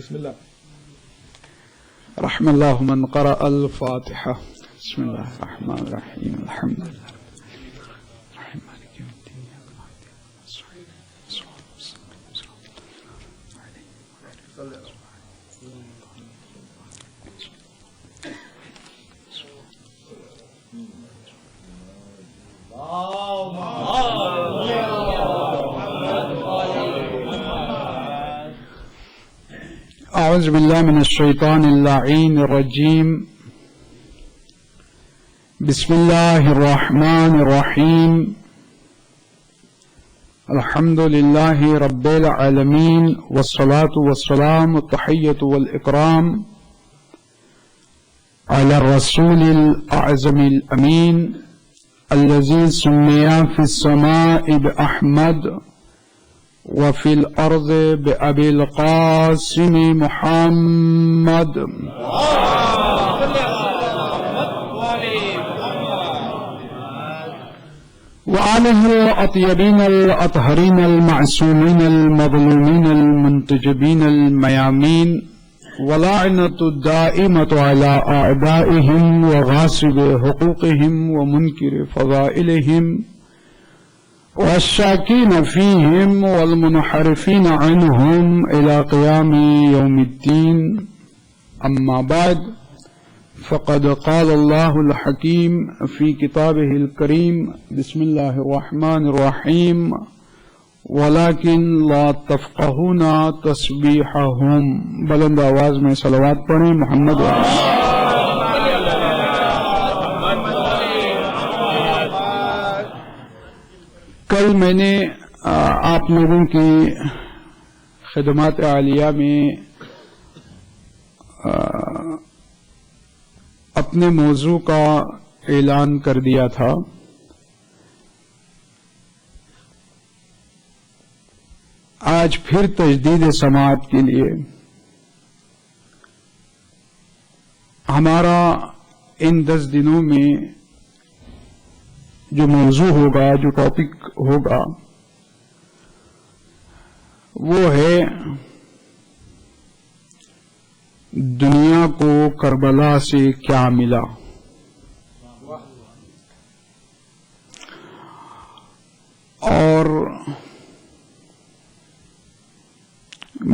بسم الله. رحم الله من قرأ الفاتحة. بسم الله الرحمن الرحيم. الحمد لله الرحمن مالك يوم الدين. أعوذ بالله من الشيطان اللعين الرجيم. بسم الله الرحمن الرحيم. الحمد لله رب العالمين، والصلاة والسلام التحية والإكرام على الرسول الأعظم الأمين الذي سمي في السماء بأحمد وفي الأرض بأبي القاسم محمد. وآله الأطيبين الأطهرين المعصومين المظلومين المنتجبين الميامين، ولعنة الدائمة على أعدائهم وغاصب حقوقهم ومنكر فضائلهم والشاكين فيهم والمنحرفين عنهم إلى قيام يوم الدين. أما بعد، فقد قال الله الحكيم في كتابه الكريم: بسم الله الرحمن الرحيم، ولكن لا تفقهون تسبيحهم. بلند آواز میں صلوات پڑھیں محمد کل میں نے آپ لوگوں کی خدمات عالیہ میں اپنے موضوع کا اعلان کر دیا تھا. آج پھر تجدید سماعت کے لیے ہمارا ان 10 دنوں میں جو موضوع ہوگا، جو ٹاپک ہوگا، وہ ہے دنیا کو کربلا سے کیا ملا. اور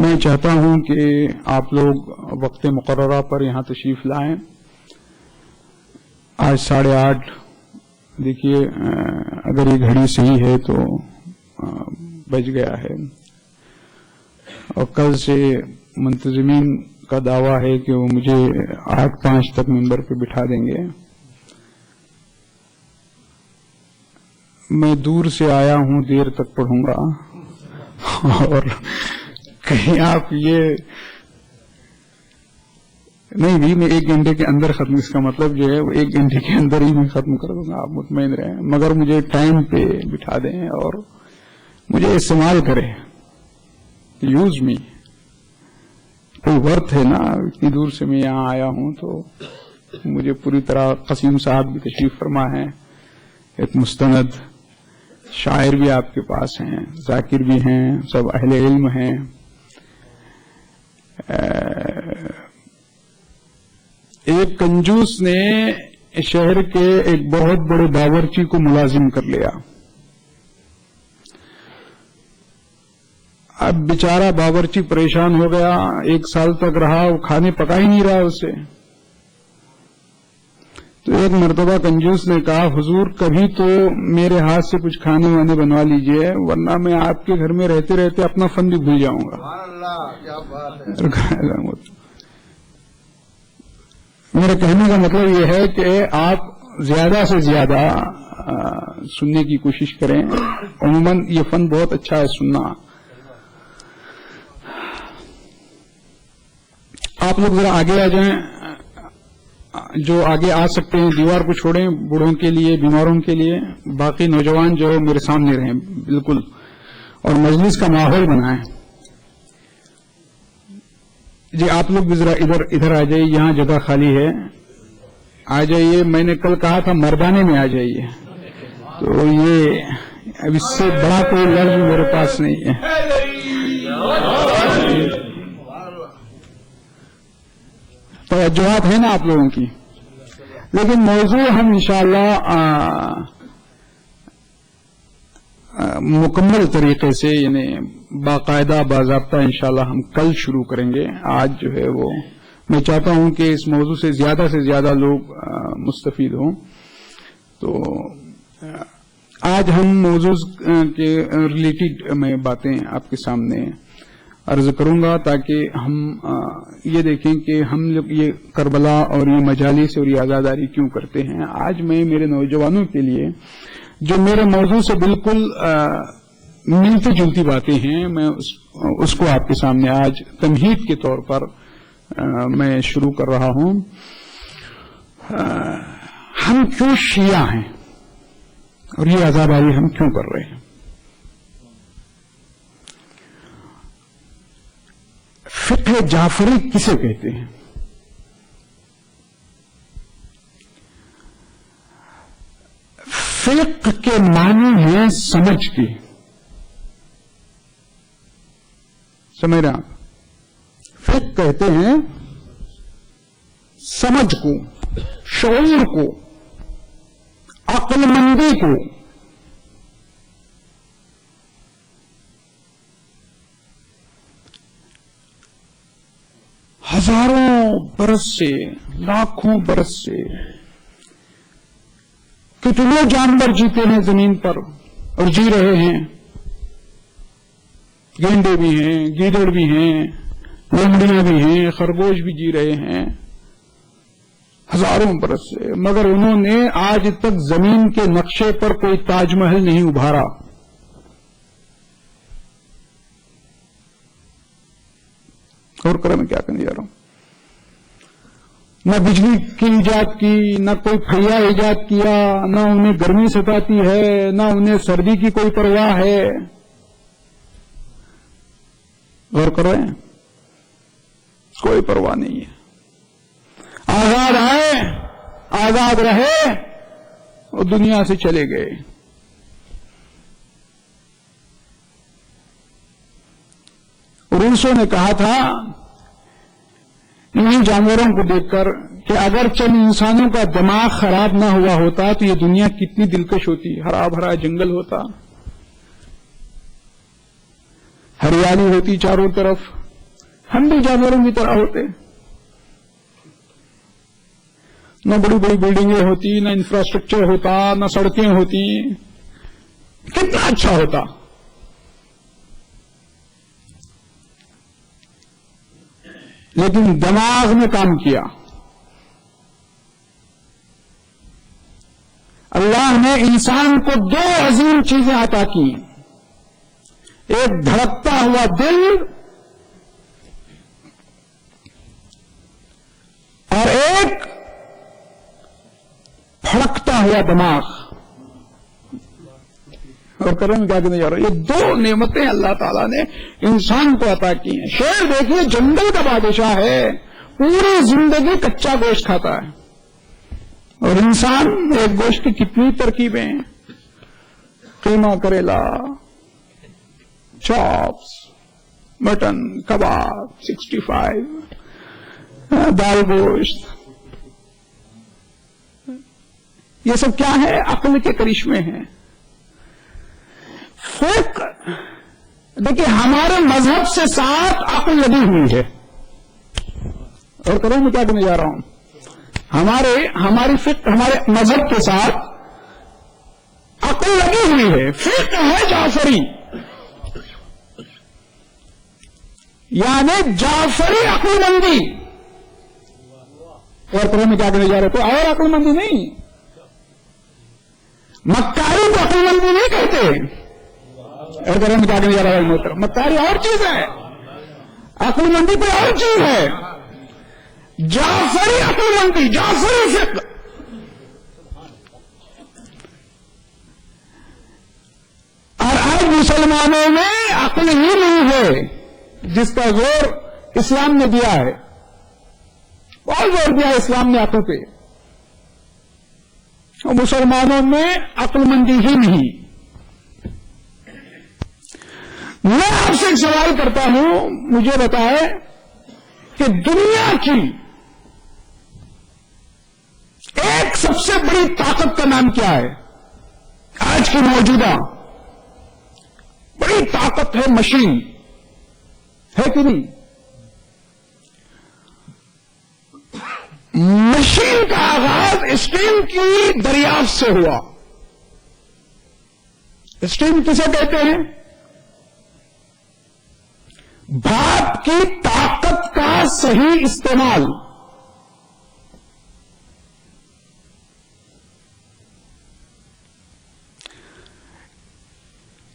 میں چاہتا ہوں کہ آپ لوگ وقت مقررہ پر یہاں تشریف لائیں. آج 8:30 دیکھیے، اگر یہ گھڑی صحیح ہے تو بج گیا ہے، اور کل سے منتظمین کا دعویٰ ہے کہ وہ مجھے 8:05 تک ممبر پہ بٹھا دیں گے. میں دور سے آیا ہوں، دیر تک پڑھوں گا، اور کہیں آپ یہ نہیں بھی میں 1 گھنٹے کے اندر ختم، اس کا مطلب جو ہے وہ 1 گھنٹے کے اندر ہی میں ختم کر دوں گا، آپ مطمئن رہیں. مگر مجھے ٹائم پہ بٹھا دیں اور مجھے استعمال کریں. یوز می، کوئی ورتھ ہے نا. اتنی دور سے میں یہاں آیا ہوں تو مجھے پوری طرح. قسیم صاحب بھی تشریف فرما ہیں، ایک مستند شاعر بھی آپ کے پاس ہیں، ذاکر بھی ہیں، سب اہل علم ہیں. ایک کنجوس نے شہر کے ایک بہت بڑے باورچی کو ملازم کر لیا. اب بیچارہ باورچی پریشان ہو گیا، 1 سال تک رہا، وہ کھانے پکا ہی نہیں رہا اسے. تو ایک مرتبہ کنجوس نے کہا: حضور کبھی تو میرے ہاتھ سے کچھ کھانے وانے بنوا لیجئے، ورنہ میں آپ کے گھر میں رہتے رہتے اپنا فن بھی بھول جاؤں گا. میرے کہنے کا مطلب یہ ہے کہ آپ زیادہ سے زیادہ سننے کی کوشش کریں. عموماً یہ فن بہت اچھا ہے سننا. آپ لوگ ذرا آگے آ جائیں، جو آگے آ سکتے ہیں. دیوار کو چھوڑیں، بوڑھوں کے لیے، بیماروں کے لیے. باقی نوجوان جو میرے سامنے رہیں بالکل، اور مجلس کا ماحول بنائیں. جی آپ لوگ بھی ذرا ادھر آ جائیے، یہاں جگہ خالی ہے. آ جائیے. میں نے کل کہا تھا مردانے میں آ جائیے، تو یہ اب اس سے بڑا کوئی لفظ میرے پاس نہیں ہے. توجہات ہیں نا آپ لوگوں کی. لیکن موضوع ہم انشاءاللہ مکمل طریقے سے یعنی باقاعدہ باضابطہ انشاءاللہ ہم کل شروع کریں گے. آج جو ہے وہ میں چاہتا ہوں کہ اس موضوع سے زیادہ لوگ مستفید ہوں. تو آج ہم موضوع کے ریلیٹڈ میں باتیں آپ کے سامنے عرض کروں گا تاکہ ہم یہ دیکھیں کہ ہم لوگ یہ کربلا اور یہ مجالس اور یہ عزاداری کیوں کرتے ہیں. آج میں میرے نوجوانوں کے لیے جو میرے موضوع سے بالکل ملتی جلتی باتیں ہیں میں اس کو آپ کے سامنے آج تمہید کے طور پر میں شروع کر رہا ہوں. ہم کیوں شیعہ ہیں اور یہ عزاداری ہم کیوں کر رہے ہیں؟ فقہ جعفری کسے کہتے ہیں؟ فقہ کے معنی ہیں سمجھ کے. سمجھ رہے آپ؟ فقہ کہتے ہیں سمجھ کو، شعور کو، عقل مندی کو. ہزاروں برس سے، لاکھوں برس سے کتنے جانور جیتے ہیں زمین پر اور جی رہے ہیں. گینڈے بھی ہیں، گیدڑ بھی ہیں، لومڑیاں بھی ہیں، خرگوش بھی جی رہے ہیں ہزاروں برس سے، مگر انہوں نے آج تک زمین کے نقشے پر کوئی تاج محل نہیں ابھارا. اور کریں میں کیا کرنے جا رہا ہوں؟ نہ بجلی کی ایجاد کی، نہ کوئی پھیا ایجاد کیا، نہ انہیں گرمی ستاتی ہے، نہ انہیں سردی کی کوئی پرواہ ہے. غور کر رہے ہیں؟ کوئی پرواہ نہیں ہے. آزاد آئے، آزاد رہے اور دنیا سے چلے گئے. روسوں نے کہا تھا انہیں جانوروں کو دیکھ کر کہ اگر چند انسانوں کا دماغ خراب نہ ہوا ہوتا تو یہ دنیا کتنی دلکش ہوتی، ہرا بھرا جنگل ہوتا، ہریالی ہوتی چاروں طرف، ہم بھی جانوروں کی طرح ہوتے. نہ بڑی بڑی بلڈنگیں ہوتی، نہ انفراسٹرکچر ہوتا، نہ سڑکیں ہوتی، کتنا اچھا ہوتا. لیکن دماغ نے کام کیا. اللہ نے انسان کو دو عظیم چیزیں عطا کی، ایک دھڑکتا ہوا دل اور ایک پھڑکتا ہوا دماغ. اور کرم میں کیا کہنے جا رہا ہوں، یہ دو نعمتیں اللہ تعالیٰ نے انسان کو عطا کی ہیں. شیر دیکھیے جنگل کا بادشاہ ہے، پوری زندگی کچا گوشت کھاتا ہے، اور انسان ایک گوشت کی کتنی ترکیبیں ہیں، قیمہ کریلا، چاپس، مٹن، کباب، 65، دال گوشت. یہ سب کیا ہے؟ عقل کے کرشمے ہیں. فقہ دیکھیے ہمارے مذہب سے ساتھ عقل لگی ہوئی ہے. اور کروں میں کیا کہنے جا رہا ہوں، ہماری فقہ ہمارے مذہب کے ساتھ عقل لگی ہوئی ہے. فقہ ہے جعفری، یعنی جعفری عقل مندی. اور کروں میں کیا کہنے جا رہے تو اور عقل مندی نہیں، مکاری کو عقل مندی نہیں کہتے. اور کریں میں کیا کہنے جا رہا ہے محترم، مکاری اور چیز ہے، عقل مندی کوئی اور چیز ہے. جعفری عقل مندی، جعفری فقہ. اور آج مسلمانوں میں عقل ہی نہیں ہے جس کا زور اسلام نے دیا ہے. بہت زور دیا ہے اسلام نے عقل پہ، اور مسلمانوں میں عقل مندی ہی نہیں. میں آپ سے ایک سوال کرتا ہوں، مجھے بتائے کہ دنیا کی ایک سب سے بڑی طاقت کا نام کیا ہے؟ آج کی موجودہ بڑی طاقت ہے مشین، ہے کہ نہیں؟ مشین کا آغاز اسٹیم کی دریافت سے ہوا۔ اسٹیم کسے کہتے ہیں؟ بھاپ کی طاقت کا صحیح استعمال۔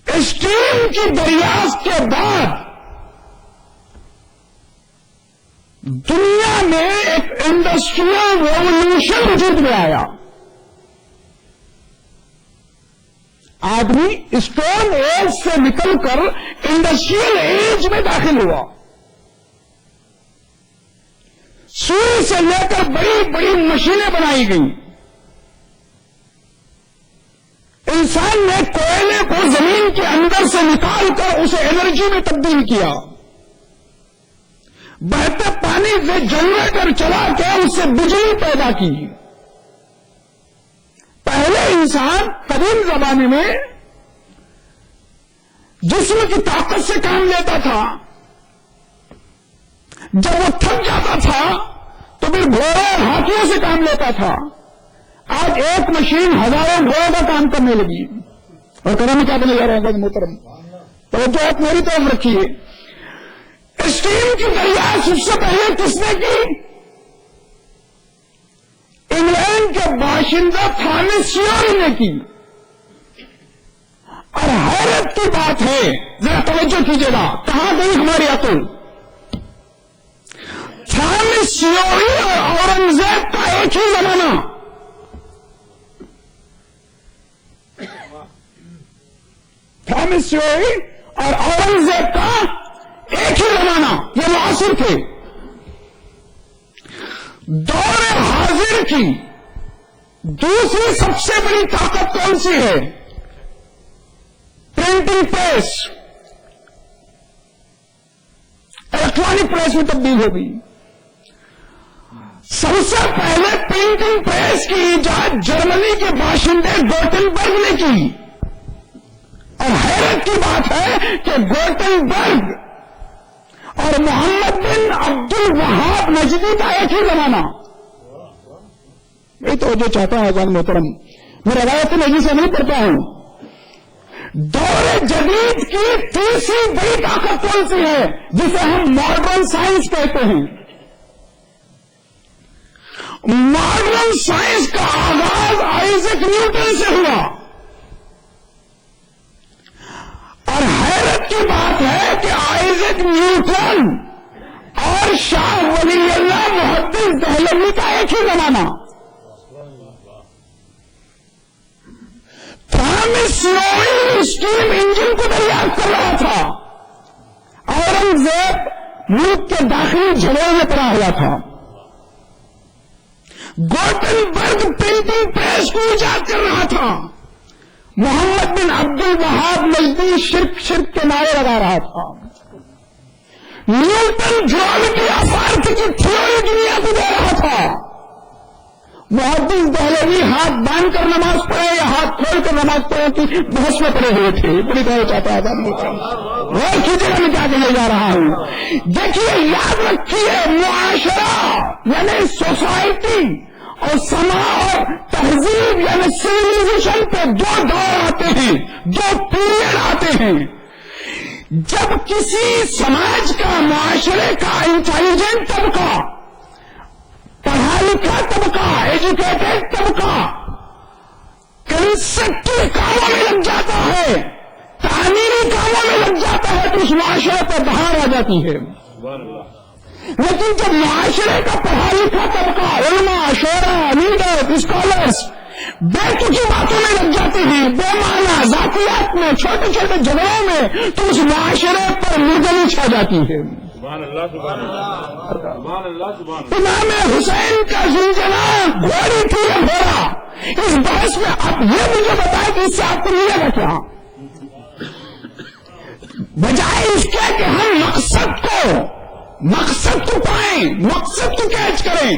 اسٹیم کی دریافت کے بعد دنیا میں ایک انڈسٹریل ریولوشن وجود میں آیا۔ آدمی اسٹون ایج سے نکل کر انڈسٹریل ایج میں داخل ہوا۔ سوئی سے لے کر بڑی بڑی مشینیں بنائی گئیں۔ انسان نے کوئلے کو زمین کے اندر سے نکال کر اسے انرجی میں تبدیل کیا۔ بہتے پانی سے جنریٹر چلا کے اس سے بجلی پیدا کی۔ پہلے انسان قدیم زمانے میں جسم کی طاقت سے کام لیتا تھا، جب وہ تھک جاتا تھا تو پھر گھوڑے اور ہاتھیوں سے کام لیتا تھا۔ آج ایک مشین ہزاروں گھوڑوں کا کام کرنے لگی۔ اور کرنے میں کیا بنے جا رہا ہے محترم؟ توجہ آپ میری طرف رکھیے۔ اسٹیم کی دریافت سب سے پہلے کس نے کی؟ انگلینڈ کے باشندہ تھامس سیوری نے کی۔ اور حیرت کی بات ہے، ذرا توجہ کیجیے گا، کہاں گئی ہماری عقل؟ تھامس سیوری اور اورنگزیب کا ایک ہی زمانہ۔ تھامس سیوری اور اورنگزیب کا ایک ہی زمانہ، یہ معاصر تھے۔ دور حاضر کی دوسری سب سے بڑی طاقت کون سی ہے؟ Printing press. الیکٹرانک پریس میں تبدیل ہو گئی۔ سب سے پہلے پرنٹنگ پریس کی ایجاد جرمنی کے باشندے گوٹنبرگ نے کی۔ اور حیرت کی بات ہے کہ گوٹنبرگ اور محمد بن عبد الوہاب نجدی کا ایک ہی زمانہ۔ میں تو جو چاہتا ہوں اذان محترم، میں روایت نجی سے نہیں پڑھتا ہوں۔ دور جدید کی تیسری بڑی طاقت کون سی ہے جسے ہم ماڈرن سائنس کہتے ہیں؟ ماڈرن سائنس کا آغاز آئزیک نیوٹن سے ہوا۔ اور حیرت کی بات ہے کہ آئزیک نیوٹن اور شاہ ولی اللہ محدث دہلوی کا ایک ہی زمانہ۔ تھامس سیوری اسٹیم انجن کو دریافت کر رہا تھا، اورنگزیب ملک کے داخلی جھگڑے میں پڑا ہوا تھا، گوٹنبرگ پرنٹنگ پریس کو ایجاد کر رہا تھا، محمد بن عبد الوہاب نجدی شرک کے نعرے لگا رہا تھا، نیوٹن گریویٹی آف ارتھ کی تھیوری دنیا کو دے رہا تھا، محدث دہلوی ہاتھ باندھ کر نماز پڑھے یا ہاتھ کھول کر نماز پڑھے کی بحث میں پڑے ہوئے تھے۔ بڑی طرح چاہتا ہے غور کیجیے میں کیا کہنے جا رہا ہوں۔ دیکھیے، یاد رکھیے، معاشرہ یعنی سوسائٹی اور سماج اور تہذیب یعنی سویلائزیشن پہ دو دور آتے ہیں، دو پیریڈ آتے ہیں۔ جب کسی سماج کا، معاشرے کا انٹیلیجنٹ طبقہ، پڑھا لکھا طبقہ، ایجوکیٹڈ طبقہ کنسٹرکٹیو کاموں میں لگ جاتا ہے، تعمیری کاموں میں لگ جاتا ہے، تو اس معاشرے پر بہار آ جاتی ہے۔ لیکن جب معاشرے کا پڑھا لکھا طبقہ، علماء، شعراء، لیڈر، اسکالرس بے تکی باتوں میں لگ جاتے ہیں، بے معنی ذاتیات میں، چھوٹے چھوٹے جھگڑوں میں، تو اس معاشرے پر مردنی چھا جاتی ہے۔ امام حسین کا زلزلہ گھوڑی تھی یا گھوڑا؟ اس بحث میں آپ یہ مجھے بتائیں کہ اس سے آپ کو ملے گا کیا؟ بجائے اس کے کہ ہم مقصد کو پائیں، مقصد کو کیچ کریں،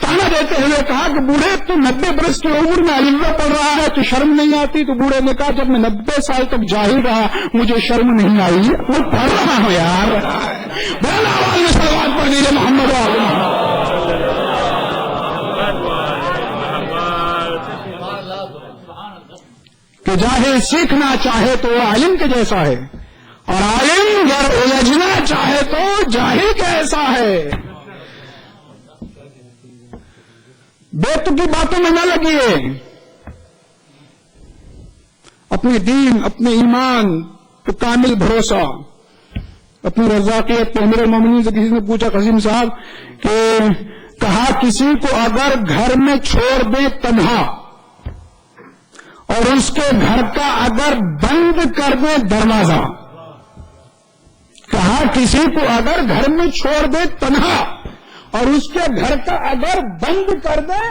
تانا دیتے ہوئے کہا کہ بوڑھے تو 90 برس کی عمر میں علمہ پڑھ رہا ہے تو شرم نہیں آتی؟ تو بوڑھے نے کہا جب میں 90 سال تک جاہل رہا مجھے شرم نہیں آئی، میں پڑھ رہا ہوں یار. بڑا آواز میں صلوات پڑھ دیجیے محمد کہ جاہل سیکھنا چاہے تو وہ عالم کے جیسا ہے، اور عالم اگر الجھنا چاہے تو جاہل کے ایسا ہے. بیتکی باتوں میں نہ لگیے، اپنے دین اپنے ایمان پہ کامل بھروسہ، اپنی رضاقیت پہ. امیر المومنین سے کسی نے پوچھا قاسم صاحب کہ کہا کسی کو اگر گھر میں چھوڑ دے تنہا اور اس کے گھر کا اگر بند کر دے دروازہ، کہا کسی کو اگر گھر میں چھوڑ دے تنہا اور اس کے گھر کا اگر بند کر دے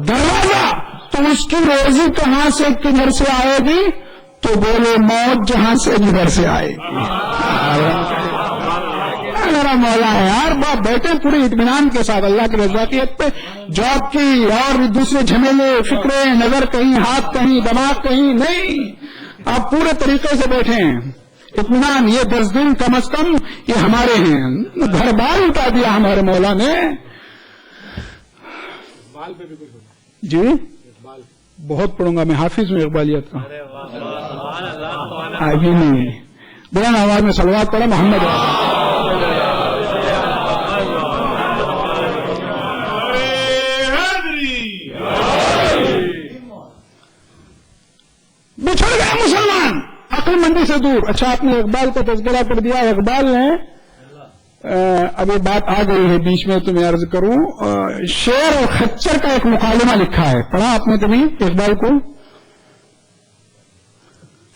دروازہ تو اس کی روزی کہاں سے کدھر سے آئے گی؟ تو بولے موت جہاں سے جدھر سے آئے گی. میرا مولا ہے یار، باپ بیٹھے پورے اطمینان کے ساتھ اللہ کی رضاقیت پہ. جاب کی اور دوسرے جھمیلے فکریں، نظر کہیں، ہاتھ کہیں، دماغ کہیں نہیں، آپ پورے طریقے سے بیٹھے ہیں. اطمینان. یہ 10 دن کم از کم یہ ہمارے ہیں. گھر بار اٹھا دیا ہمارے مولا نے. جی بہت پڑھوں گا میں، حافظ ہوں اقبالیت کا. آگے نہیں بلند آواز میں صلوات پڑھا محمد. بچھڑ گئے مسلمان عقل مندی سے دور. اچھا آپ نے اقبال کا تذکرہ کر دیا. اقبال نے اب یہ بات آ گئی ہے بیچ میں تو میں عرض کروں، شعر اور خچر کا ایک مکالمہ لکھا ہے. پڑھا آپ نے کبھی اقبال کو؟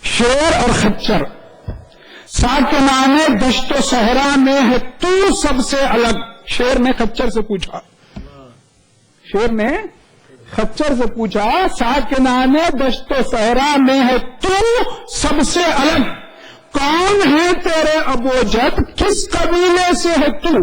شعر اور خچر. ساکنان دشت و صحرا میں ہے تو سب سے الگ. شعر نے خچر سے پوچھا، شعر نے خچر سے پوچھا ساکنان دشت و صحرا میں ہے تو سب سے الگ، کون ہے تیرے ابوجد، کس قبیلے سے ہے تو؟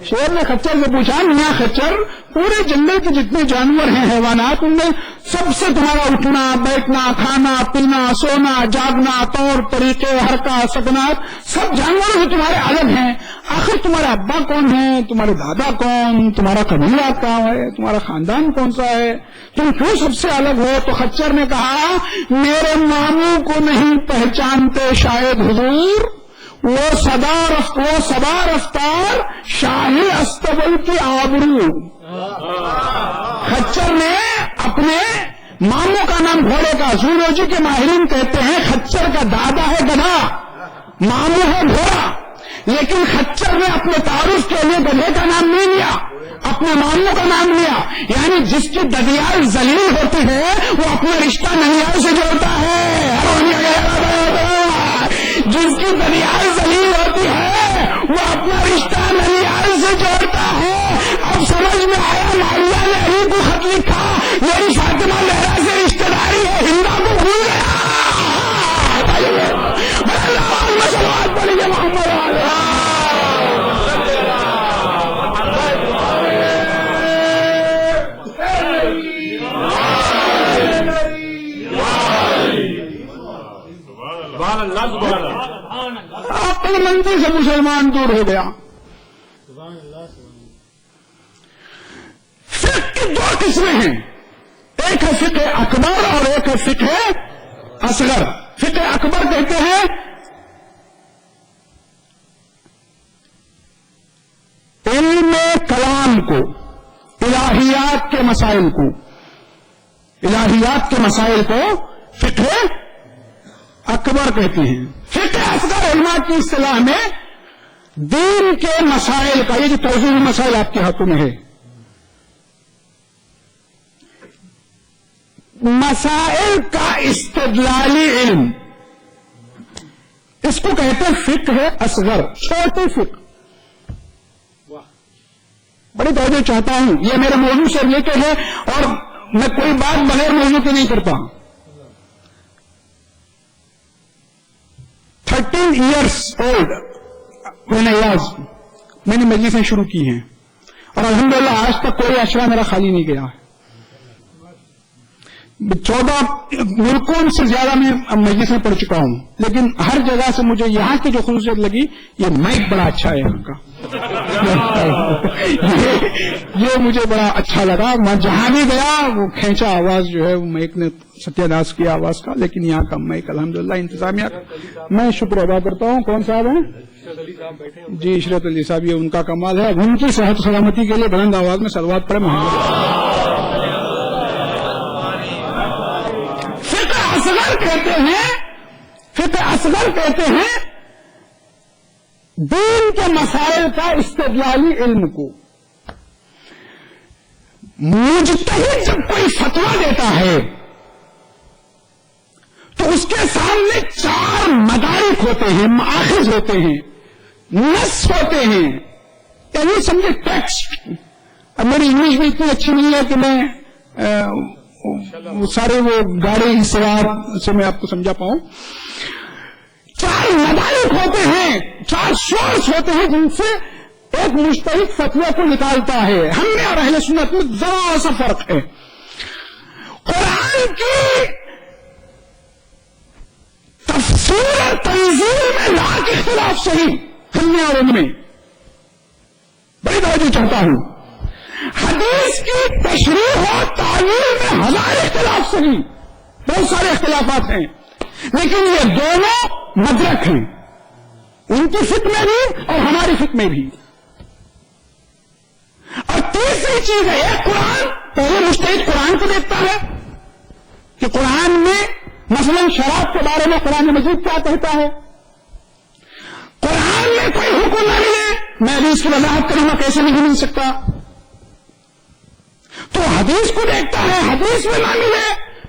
شعر نے خچر سے پوچھا میاں خچر، پورے جنگل کے جتنے جانور ہیں حیوانات ان میں سب سے تمہارا اٹھنا بیٹھنا کھانا پینا سونا جاگنا طور طریقے حرکات سکنات سب جانوروں سے تمہارے الگ ہیں. آخر تمہارا ابا کون ہے، تمہارے دادا کون، تمہارا قبیلہ کہاں ہے، تمہارا خاندان کون سا ہے، تم کیوں سب سے الگ ہو؟ تو خچر نے کہا میرے ماموں کو نہیں پہچانتے شاید حضور، وہ سبا رفتار شاہی استبل کی آبرو. خچر نے اپنے ماموں کا نام گھوڑے کا، زولوجی کے ماہرین کہتے ہیں خچر کا دادا ہے گدھا، ماموں ہے گھوڑا، لیکن خچر نے اپنے تعارف کے لیے گدھے کا نام نہیں لیا، اپنے ماموں کا نام لیا. یعنی جس کی ددیال ذلیل ہوتی ہے وہ اپنا رشتہ ننیال سے جوڑتا ہے. جس کی ددیال ذلیل ہوتی ہے وہ اپنا رشتہ ننیال سے جوڑتا ہے. اب سمجھ میں آیا معاویہ نے علی کو خط لکھا میری فاطمہ لہرا سے رشتہ داری ہے، ہندا کو بھول گیا. صلوات پڑھیے محمد عقل مندی سے مسلمان دور ہو گیا. فقہ کی 2 قسمیں ہیں، ایک ہے فقہ اکبر اور ایک ہے فقہ اصغر. فقہ اکبر کہتے ہیں علم کلام کو، الہیات کے مسائل کو، الہیات کے مسائل کو فقہ اکبر کہتے ہیں. فقہ اصغر علماء کی اصطلاح میں دین کے مسائل کا، یہ جو توضیحی مسائل آپ کے ہاتھوں میں ہے، مسائل کا استدلالی علم، اس کو کہتے ہیں فقہ اصغر، چھوٹی فقہ. بڑی توجہ چاہتا ہوں، یہ میرے موضوع سے ریلیٹڈ ہے اور میں کوئی بات بغیر موضوع کے نہیں کرتا. 13 years old میں نے مجلسیں شروع کی ہیں اور الحمدللہ آج تک کوئی اشرا میرا خالی نہیں گیا ہے. 14 ملکوں سے زیادہ میں مجلس میں پڑھ چکا ہوں, لیکن ہر جگہ سے مجھے یہاں کی جو خصوصیت لگی, یہ مائک بڑا اچھا ہے یہاں کا. یہ مجھے بڑا اچھا لگا. میں جہاں بھی گیا وہ کھینچا آواز جو ہے وہ مائک نے ستیہ ناش کیا آواز کا, لیکن یہاں کا مائک الحمدللہ انتظامیہ میں شکر ادا کرتا ہوں. کون صاحب ہیں؟ جی عشرت علی صاحب, یہ ان کا کمال ہے. ان کی صحت و سلامتی کے لیے بلند آواز میں صلوات پڑھیں. فقہ اصغر کہتے ہیں دین کے مسائل کا استدلالی علم کو. مجتہد جب کوئی فتویٰ دیتا ہے تو اس کے سامنے 4 مدارک ہوتے ہیں, مآخذ ہوتے ہیں, نص ہوتے ہیں, یعنی سمجھے ٹیکسٹ. اب میری انگلش بھی اتنی اچھی نہیں ہے کہ میں سارے وہ گاڑی سوار سے میں آپ کو سمجھا پاؤں. 4 مدارک ہوتے ہیں, 4 سورس ہوتے ہیں جن سے ایک مجتہد فتویٰ کو نکالتا ہے. ہم میں اور اہل سنت میں ذرا سا فرق ہے. قرآن کی تفسیر اور تنزیل میں لاکھ اختلاف صحیح ہم میں اور ان میں, بڑی توجہ چاہتا ہوں. حدیث کی تشریح اور تعلیم میں 1000 اختلاف صحیح, بہت سارے اختلافات ہیں, لیکن یہ دونوں مدرک ہیں, ان کی فقہ میں بھی اور ہماری فقہ میں بھی. اور تیسری چیز ہے ایک قرآن. پہلے مجتہد قرآن کو دیکھتا ہے کہ قرآن میں مثلا شراب کے بارے میں قرآن مجید کیا کہتا ہے. قرآن میں کوئی حکم نہ ملے, میں حدیث کی وضاحت کروں گا کیسے نہیں مل سکتا. تو حدیث کو دیکھتا ہے, حدیث میں نہ ملے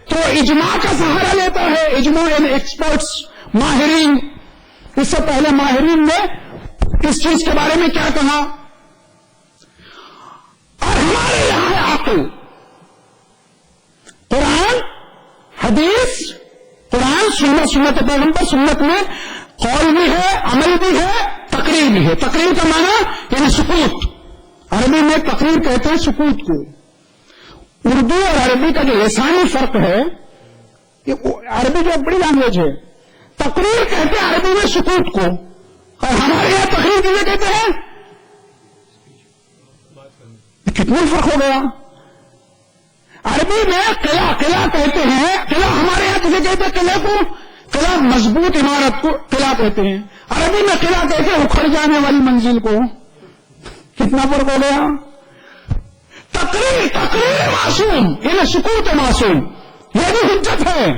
تو اجماع کا سہارا لیتا ہے. اجماع یعنی ایکسپرٹس, ماہرین. اس سے پہلے ماہرین نے اس چیز کے بارے میں کیا کہا. اور ہمارے یہاں ہے عقل. قرآن, حدیث, قرآن, سنت پیغمبر, سنت میں قول بھی ہے, عمل بھی ہے, تقریر بھی ہے. تقریر کا معنی یعنی سکوت. عربی میں تقریر کہتے ہیں سکوت کو. اردو اور عربی کا جو لسانی فرق ہے, یہ عربی جو بڑی لینگویج ہے, تقریر کہتے ہیں عربی میں سکوت کو, اور ہمارے یہاں تقریر کیسے کہتے ہیں. کتنا فرق ہو گیا. عربی میں قلعہ کہتے ہیں. قلعہ ہمارے یہاں کسے کہتے ہیں؟ قلعے کو, قلعہ مضبوط عمارت کو قلعہ کہتے ہیں. عربی میں قلعہ کہتے ہیں اکھڑ جانے والی منزل کو. کتنا فرق ہو گیا. تقریر معصوم یعنی سکوت معصوم, یہ بھی حجت ہے.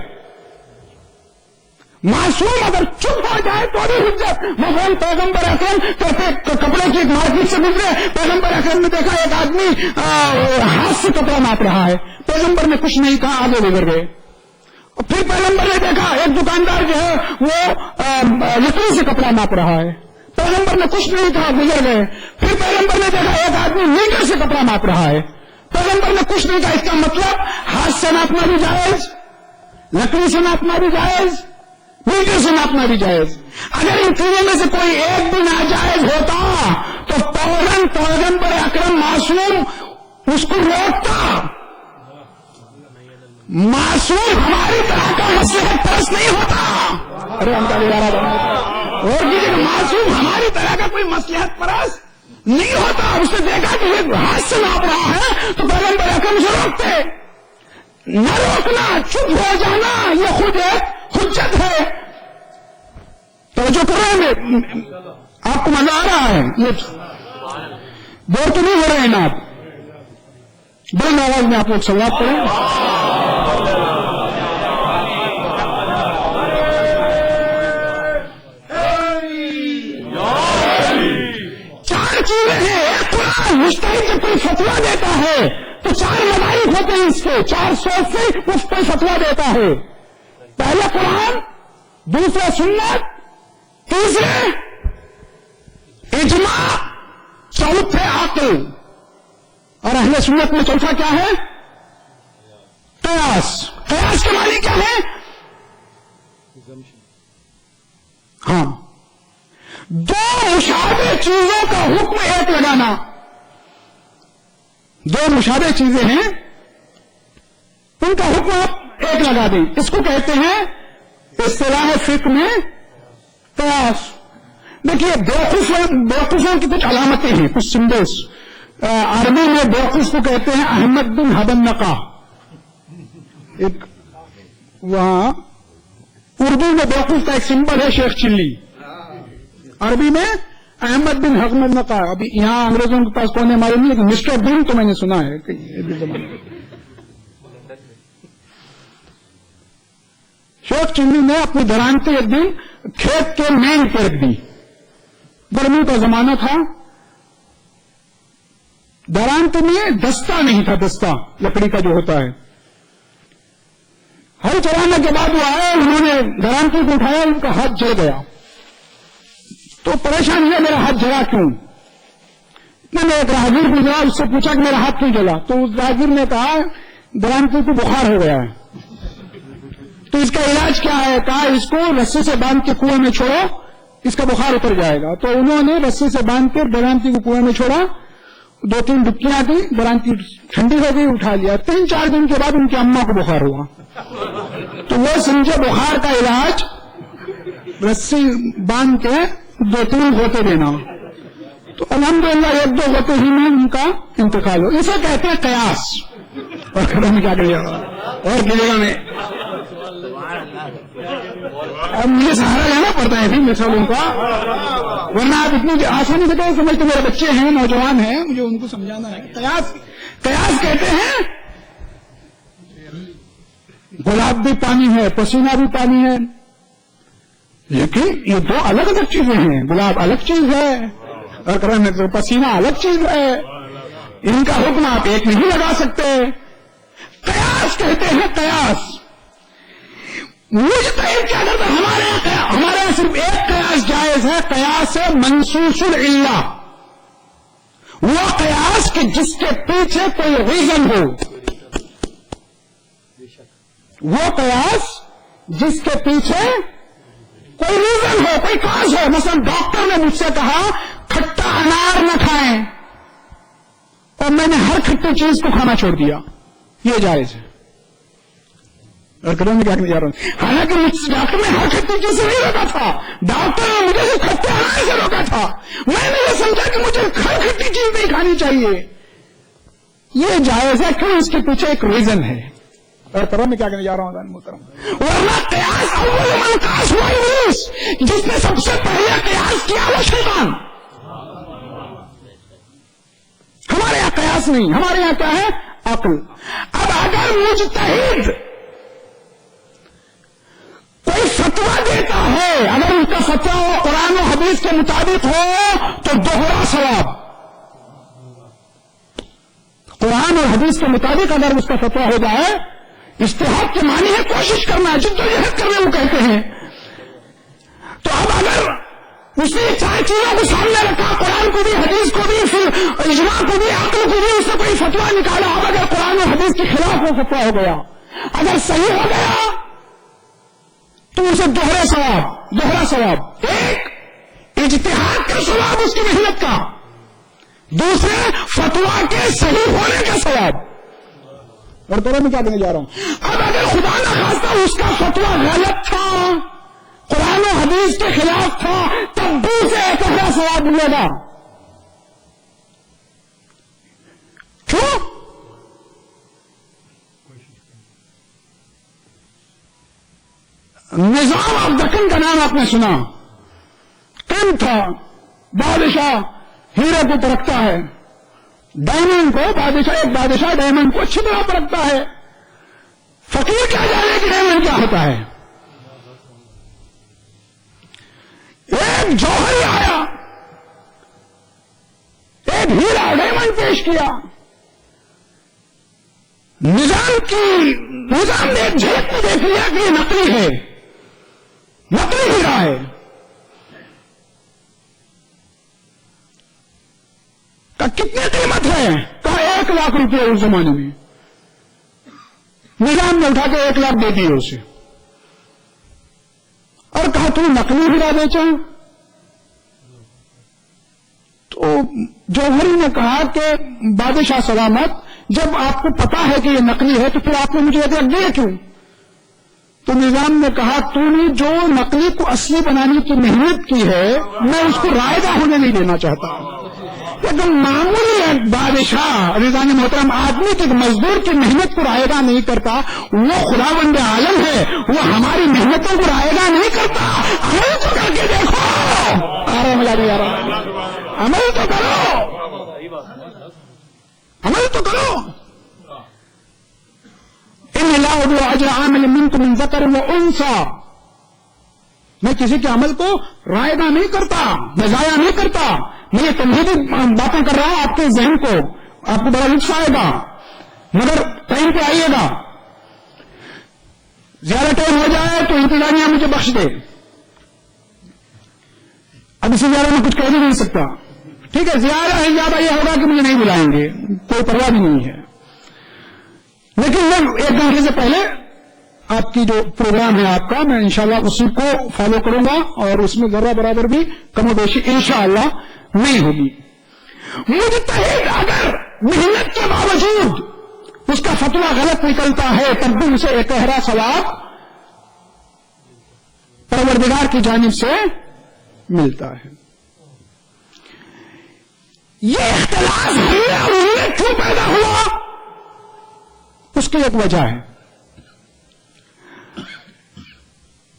معصوم اگر چپ ہو جائے تو بھی حجت. مثلا پیغمبر اکرم کپڑے کی ایک مارکیٹ سے گزرے, پیغمبر اکرم نے دیکھا ایک آدمی ہاتھ سے کپڑا ناپ رہا ہے, پیغمبر نے کچھ نہیں کہا, آگے گزر گئے. پھر پیغمبر نے دیکھا ایک دکاندار جو ہے وہ لکڑی سے کپڑا ناپ رہا ہے, پیغمبر نے کچھ نہیں کہا, گزر گئے. پھر پیغمبر نے دیکھا ایک آدمی میٹر سے کپڑا ناپ رہا ہے, پیغمبر نے کچھ نہیں کہا. اس کا مطلب ہاتھ سے ناپنا بھی جائز, لکڑی سے ناپنا بھی جائز, میٹر سے ناپنا بھی جائز. اگر ان تینوں میں سے کوئی ایک بھی ناجائز ہوتا تو فوراً پیغمبر اکرم معصوم اس کو روکتا. معصوم ہماری طرح کا مصلحت پرست نہیں ہوتا. ارے ہم کا اور معصوم ہماری طرح کا کوئی مصلحت پرست نہیں ہوتا. اس نے دیکھا کہ یہ ہاتھ سے ناپ رہا ہے تو پیغمبر اکرم سے روکتے. نہ روکنا, چپ ہو جانا, یہ خود ایک حجت ہے. توجہ کر رہے ہیں آپ کو مزہ آ رہا ہے. یہ بور تو نہیں ہو رہے ہیں نا آپ. بڑی آواز میں آپ لوگ سوال کریں. مجتہد جب کوئی فتویٰ دیتا ہے تو 4 مدارک ہوتے ہیں اس کے, 4 سورس سے اس کو فتویٰ دیتا ہے. پہلے قرآن, دوسرا سنت, تیسرے اجماع, چوتھے عقل, اور اہل سنت میں چوتھا کیا ہے؟ قیاس. قیاس کے معنی کیا ہے؟ ہاں, 2 مشابہ چیزوں کا حکم ایک لگانا. دو مشابہ چیزیں ہیں، ان کا حکم آپ ایک لگا دیں، اس کو کہتے ہیں اصطلاح فقہ میں قیاس۔ دیکھیے بیوقوفوں کی کچھ علامتیں ہیں، کچھ سمبلس۔ عربی میں بیوقوف کو کہتے ہیں احمد بن حبنقہ، ایک وہاں اردو میں بیوقوف کا ایک سمبل ہے شیخ چلی، عربی میں احمد بن حبنقہ۔ ابھی یہاں انگریزوں کے پاس کونے ہمارے نہیں، لیکن مسٹر بن تو میں نے سنا ہے شیخ چلی نے اپنی درانتے ایک دن کھیت کے مین پہ رکھ دی، گرمی کا زمانہ تھا، درانتے میں دستہ نہیں تھا، دستہ لکڑی کا جو ہوتا ہے، ہل چلانے کے بعد وہ آئے، انہوں نے درانتے کو اٹھایا، ان کا ہاتھ جل گیا، تو پریشان ہوا میرا ہاتھ جلا کیوں؟ میں نے ایک راہگیر گزرا، اس سے پوچھا کہ میرا ہاتھ کیوں جلا؟ تو اس راہگیر نے کہا درانتے کو بخار ہو گیا ہے، تو اس کا علاج کیا ہے؟ کہا اس کو رسی سے باندھ کے کنویں میں چھوڑو، اس کا بخار اتر جائے گا۔ تو انہوں نے رسی سے باندھ کے درانتی کو کنویں میں چھوڑا، 2-3 ڈبکیاں دی، درانتی ٹھنڈی ہو گئی، اٹھا لیا۔ 3-4 دن کے بعد ان کی اماں کو بخار ہوا، تو وہ سمجھے بخار کا علاج رسی باندھ کے 2-3 غوطے دینا، تو الحمدللہ 1-2 غوطے ہی میں ان کا انتقال ہو۔ اسے کہتے ہیں قیاس۔ اور قدم کیا کرے گا اور گرے گا میں، اب مجھے سہارا لینا پڑتا ہے مثالوں کا، ورنہ آپ اتنی آسانی سے کہیں سمجھتے میرے بچے ہیں، نوجوان ہیں، مجھے ان کو سمجھانا ہے۔ قیاس کہتے ہیں گلاب بھی پانی ہے، پسینہ بھی پانی ہے، لیکن یہ دو الگ الگ چیزیں ہیں، گلاب الگ چیز ہے اور پسینہ الگ چیز ہے، ان کا حکم آپ ایک نہیں لگا سکتے۔ قیاس کہتے ہیں قیاس۔ مجتہد کیا کرتا ہے؟ ہمارے یہاں صرف ایک قیاس جائز ہے، قیاس ہے منصوص العلہ، وہ قیاس کہ جس کے پیچھے کوئی ریزن ہو، وہ قیاس جس کے پیچھے کوئی ریزن ہو، کوئی کاز ہو۔ مثلا ڈاکٹر نے مجھ سے کہا کھٹا انار نہ کھائیں، اور میں نے ہر کھٹی چیز کو کھانا چھوڑ دیا، یہ جائز ہے۔ اور کروں میں کیا کرنے جا رہا ہوں؟ حالانکہ مجھ ڈاکٹر نے ہر کھٹی چیز سے نہیں روکا تھا، ڈاکٹر نے مجھے صرف کھٹے انار سے روکا تھا، میں نے یہ سمجھا کہ مجھے ہر کھٹی چیز نہیں کھانی چاہیے، یہ جائز ہے، کیوں؟ اس کے پیچھے ایک ریزن ہے۔ اور کروں میں کیا کرنے جا رہا ہوں محترم؟ ورنہ قیاس اول من قاس ہوا ابلیس، جس نے سب سے پہلے قیاس کیا وہ شیطان۔ ہمارے یہاں قیاس نہیں، ہمارے یہاں کیا ہے؟ عقل۔ اب اگر مجتہد کوئی فتویٰ دیتا ہے، اگر اس کا فتویٰ قرآن و حدیث کے مطابق ہو تو دوہرا ثواب، قرآن اور حدیث کے مطابق اگر اس کا فتویٰ ہو جائے، اجتہاد کے معنی ہے کوشش کرنا، جدوجہد کرنے وہ کہتے ہیں۔ تو اب اگر اس نے 4 چیزوں کو سامنے رکھا، قرآن کو بھی، حدیث کو بھی، پھر اجماع کو بھی، عقل کو بھی، اس نے کوئی فتویٰ نکالا، اب اگر قرآن اور حدیث کے خلاف وہ فتویٰ ہو گیا، اگر صحیح ہو گیا تو اسے دوہرا ثواب، ایک اجتہاد کا ثواب اس کی محنت کا، دوسرے فتویٰ کے صحیح ہونے کا ثواب۔ اور دونوں میں کیا کہنے جا رہا ہوں؟ اب اگر خدا نہ خواستہ اس کا فتویٰ غلط تھا، قرآن و حدیث کے خلاف تھا، تب بھی اسے ایک دوہرا ثواب ملے گا۔ کیوں؟ نظام آف دکن کا نام آپ نے سنا، کم تھا، بادشاہ ہیرے کو پرکھتا ہے، ڈائمنڈ کو، ایک بادشاہ ڈائمنڈ کو اچھی طرح پرکھتا ہے، فقیر کیا جانے کہ ڈائمنڈ کیا ہوتا ہے۔ ایک جوہر آیا، ایک ہیرا ڈائمنڈ پیش کیا، نظام نے ایک جھلک کو دیکھ لیا کہ یہ نقلی ہے، نقلی ہیرا ہے، کتنی قیمت ہے؟ کہا 1 لاکھ روپے اس زمانے میں۔ نظام نے اٹھا کے 1 لاکھ دے دیے اسے، اور کہا تو نقلی ہیرا بیچا؟ تو جوہری نے کہا کہ بادشاہ سلامت، جب آپ کو پتا ہے کہ یہ نقلی ہے تو پھر آپ نے مجھے رکھ دیا کیوں؟ تو نظام نے کہا تو نے جو نقلی کو اصلی بنانے کی محنت کی ہے میں اس کو رائدہ ہونے نہیں دینا چاہتا. لیکن معمولی بادشاہ نظام محترم آدمی کے مزدور کی محنت کو رائدہ نہیں کرتا، وہ خداوند عالم ہے، وہ ہماری محنتوں کو رائدہ نہیں کرتا. عمل تو کر کے دیکھو، عمل تو کرو، عمل تو کرو. ان لا اضيع اجر عامل منكم من ذكر وانثى، میں کسی کے عمل کو رائدہ نہیں کرتا، میں ضائع نہیں کرتا. میں یہ تمہیدی باتیں کر رہا ہوں آپ کے ذہن کو، آپ کو بڑا لطف آئے گا، مگر ٹائم پہ آئیے گا. زیادہ ٹائم ہو جائے تو انتظامیہ مجھے بخش دے، اب اس سے زیادہ میں کچھ کہہ بھی نہیں سکتا. ٹھیک ہے، زیادہ ہے زیادہ یہ ہوگا کہ مجھے نہیں بلائیں گے، کوئی پرواہ بھی نہیں ہے. لیکن میں 1 گھنٹے سے پہلے آپ کی جو پروگرام ہے آپ کا، میں انشاءاللہ اسی کو فالو کروں گا اور اس میں ذرہ برابر بھی کم و بیشی انشاءاللہ نہیں ہوگی. مجتہد اگر محنت کے باوجود اس کا فتویٰ غلط نکلتا ہے تب بھی اسے ایک گہرا ثواب پروردگار کی جانب سے ملتا ہے. یہ اختلاف کیوں پیدا ہوا؟ اس کی ایک وجہ ہے.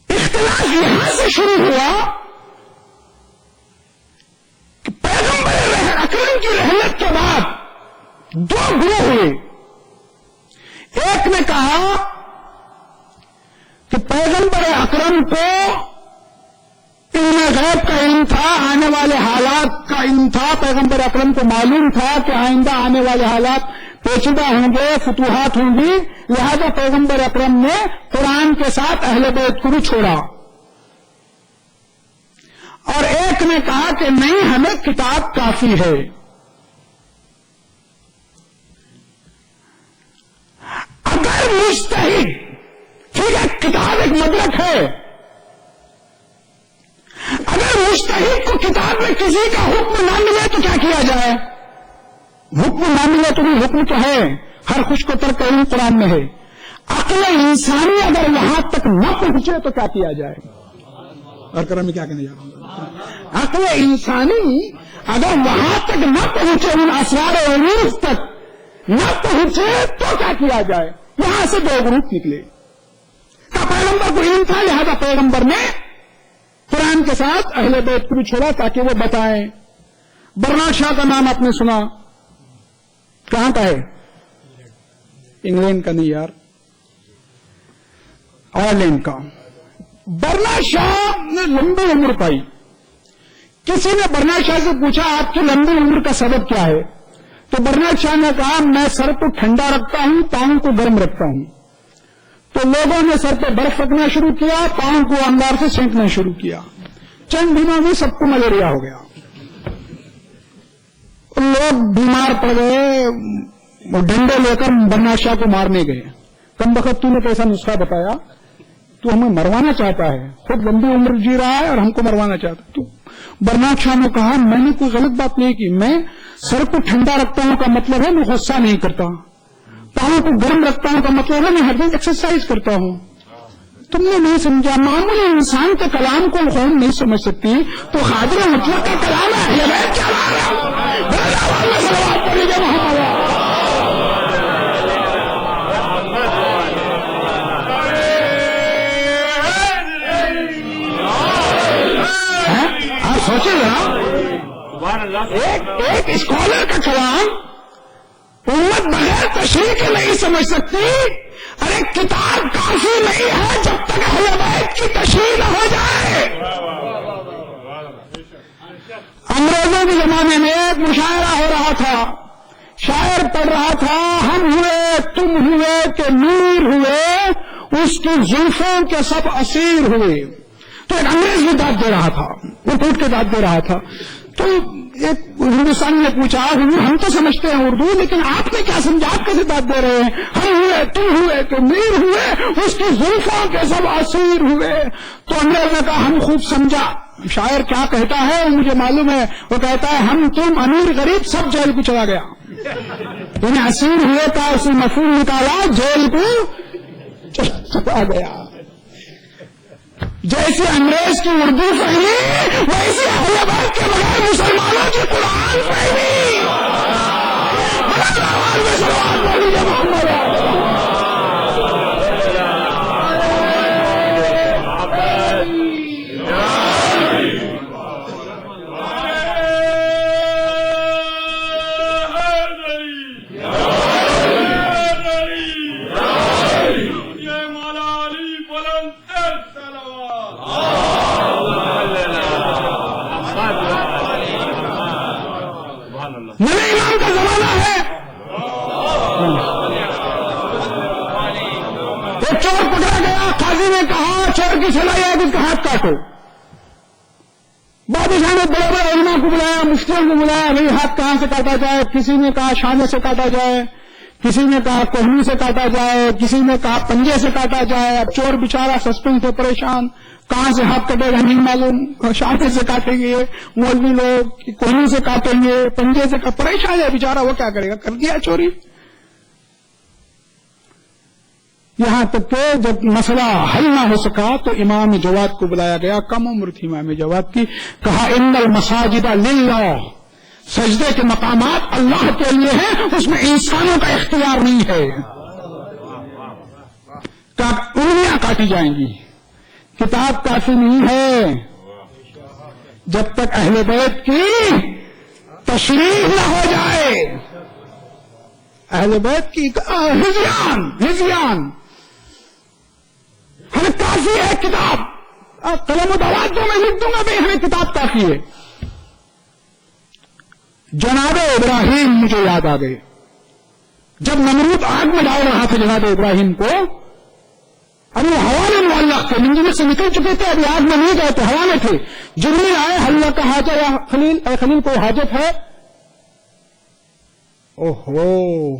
اختلاف یہاں سے شروع ہوا کہ پیغمبر اکرم کی رحلت کے بعد 2 گروہ ہوئے. ایک نے کہا کہ پیغمبر اکرم کو علم غیب کا علم تھا، آنے والے حالات کا علم تھا. پیغمبر اکرم کو معلوم تھا کہ آئندہ آنے والے حالات پیچیدہ ہوں گے، فتوحات ہوں گی، لہذا پیغمبر اکرم نے قرآن کے ساتھ اہل بیت کو بھی چھوڑا. اور ایک نے کہا کہ نہیں، ہمیں کتاب کافی ہے. اگر مجتہد، ٹھیک ہے کتاب ایک مدرک ہے، اگر مجتہد کو کتاب میں کسی کا حکم نہ ملے تو کیا کیا جائے؟ حکم نہ ملے تو بھی حکم تو ہے، ہر خوش کو ترک علم قرآن میں ہے. عقل انسانی اگر وہاں تک نہ پہنچے تو کیا کیا جائے؟ اور کرم میں کیا کہنے جا رہا ہوں، عقل انسانی اگر وہاں تک نہ پہنچے، ان اسرار عروج تک نہ پہنچے تو کیا کیا جائے؟ یہاں سے 2 گروپ نکلے. کا پیغمبر کو علم تھا لہذا پیغمبر نے قرآن کے ساتھ اہل بیت کو بھی چھوڑا تاکہ وہ بتائیں. برنارڈ شاہ کا نام آپ نے سنا، کہاں کا ہے؟ انگلینڈ کا نہیں یار، آئرلینڈ کا. برنارڈ شاہ نے لمبی عمر پائی. کسی نے برنارڈ شاہ سے پوچھا آپ کی لمبی عمر کا سبب کیا ہے؟ تو برنارڈ شاہ نے کہا میں سر کو ٹھنڈا رکھتا ہوں، پاؤں کو گرم رکھتا ہوں. تو لوگوں نے سر پہ برف رکھنا شروع کیا، پاؤں کو انگار سے سینکنا شروع کیا. چند دنوں میں سب کو ملیریا ہو گیا، لوگ بیمار پڑ گئے، ڈنڈے لے کر برنارڈ شاہ کو مارنے گئے. کم وقت تو نے کیسا نسخہ بتایا؟ تو ہمیں مروانا چاہتا ہے، خود لمبی عمر جی رہا ہے اور ہم کو مروانا چاہتا ہے. تو برنارڈ شاہ نے کہا میں نے کوئی غلط بات نہیں کی، میں سر کو ٹھنڈا رکھتا ہوں کا مطلب ہے میں غصہ نہیں کرتا، پاؤں کو گرم رکھتا ہوں کا مطلب ہے میں ہر دن ایکسرسائز کرتا ہوں. تم نے نہیں سمجھا. معمولی انسان کے کلام کو قوم نہیں سمجھ سکتی تو خادر مطلق کا کلام ہے. آپ سوچیں نا، ایک اسکالر کا کلام امت بغیر تشریح کے نہیں سمجھ سکتی. ارے کتاب کافی نہیں ہے جب تک اہل بیت کی تشریح نہ ہو جائے. انگریزوں کے زمانے میں ایک مشاعرہ ہو رہا تھا، شاعر پڑھ رہا تھا ہم ہوئے تم ہوئے کہ نور ہوئے اس کی زلفوں کے سب اسیر ہوئے. تو ایک انگریز بھی داد دے رہا تھا، وہ ٹوٹ کے داد دے رہا تھا. تو ایک ہندوستانی نے پوچھا حضور ہم تو سمجھتے ہیں اردو لیکن آپ نے کیا سمجھا, آپ کیسے بات دے رہے ہیں, ہم ہوئے تم ہوئے تو میر ہوئے اس کی زلفوں کے سب اسیر ہوئے. تو انگریز نے کہا ہم خوب سمجھا, شاعر کیا کہتا ہے وہ مجھے معلوم ہے, وہ کہتا ہے ہم تم امیر غریب سب جیل کو چلا گیا. یعنی اسیر ہوئے کا اسی مفہوم نکالا, جیل کو چلا گیا. جیسے انگریز کی اردو فہمی ویسے اہل بیت کے بغیر مسلمانوں کی قرآن فہمی. نئے امام کا زمانہ ہے. ایک چور پکڑا گیا, قاضی نے کہا چور کی سزا ہے کہ اس کا ہاتھ کاٹو. بادشاہ نے بڑے بڑے علماء کو بلایا, مفتیوں کو بلایا, بھائی ہاتھ کہاں سے کاٹا جائے. کسی نے کہا شانے سے کاٹا جائے, کسی نے کہا کوہنی سے کاٹا جائے, کسی نے کہا پنجے سے کاٹا جائے. اب چور بیچارہ سسپینس سے پریشان, کہاں سے ہاتھ کٹے گا نہیں معلوم, شانے سے کاٹیں گے مولوی لوگ, کوہنی سے کاٹیں گے, پنجے سے پریشان ہے بیچارہ, وہ کیا کرے گا, کر دیا چوری. یہاں تک کہ جب مسئلہ حل نہ ہو سکا تو امام جواد کو بلایا گیا, کم عمر تھی امام جواد کی. کہا ان المساجد للہ, سجدے کے مقامات اللہ کے لیے ہیں, اس میں انسانوں کا اختیار نہیں ہے. انگلیاں کاٹی جائیں گی, کتاب کافی نہیں ہے جب تک اہل بیت کی تشریح نہ ہو جائے. اہل بیت کی ہزیان ہمیں کافی ہے کتاب. قلم و دوات جو میں لکھ دوں گا بھائی ہمیں کتاب کافی ہے. جناب ابراہیم مجھے یاد آ گئے, جب نمرود آگ میں ڈال رہا تھا جناب ابراہیم کو, ابھی وہ ہوا میں معلق تھے, منجمد سے نکل چکے تھے, ابھی آگ میں نہیں گئے تھے, ہوا میں تھے. جبریل آئے, اللہ کا حاجہ یا خلیل, اے خلیل کوئی حاجت ہے. اوہو,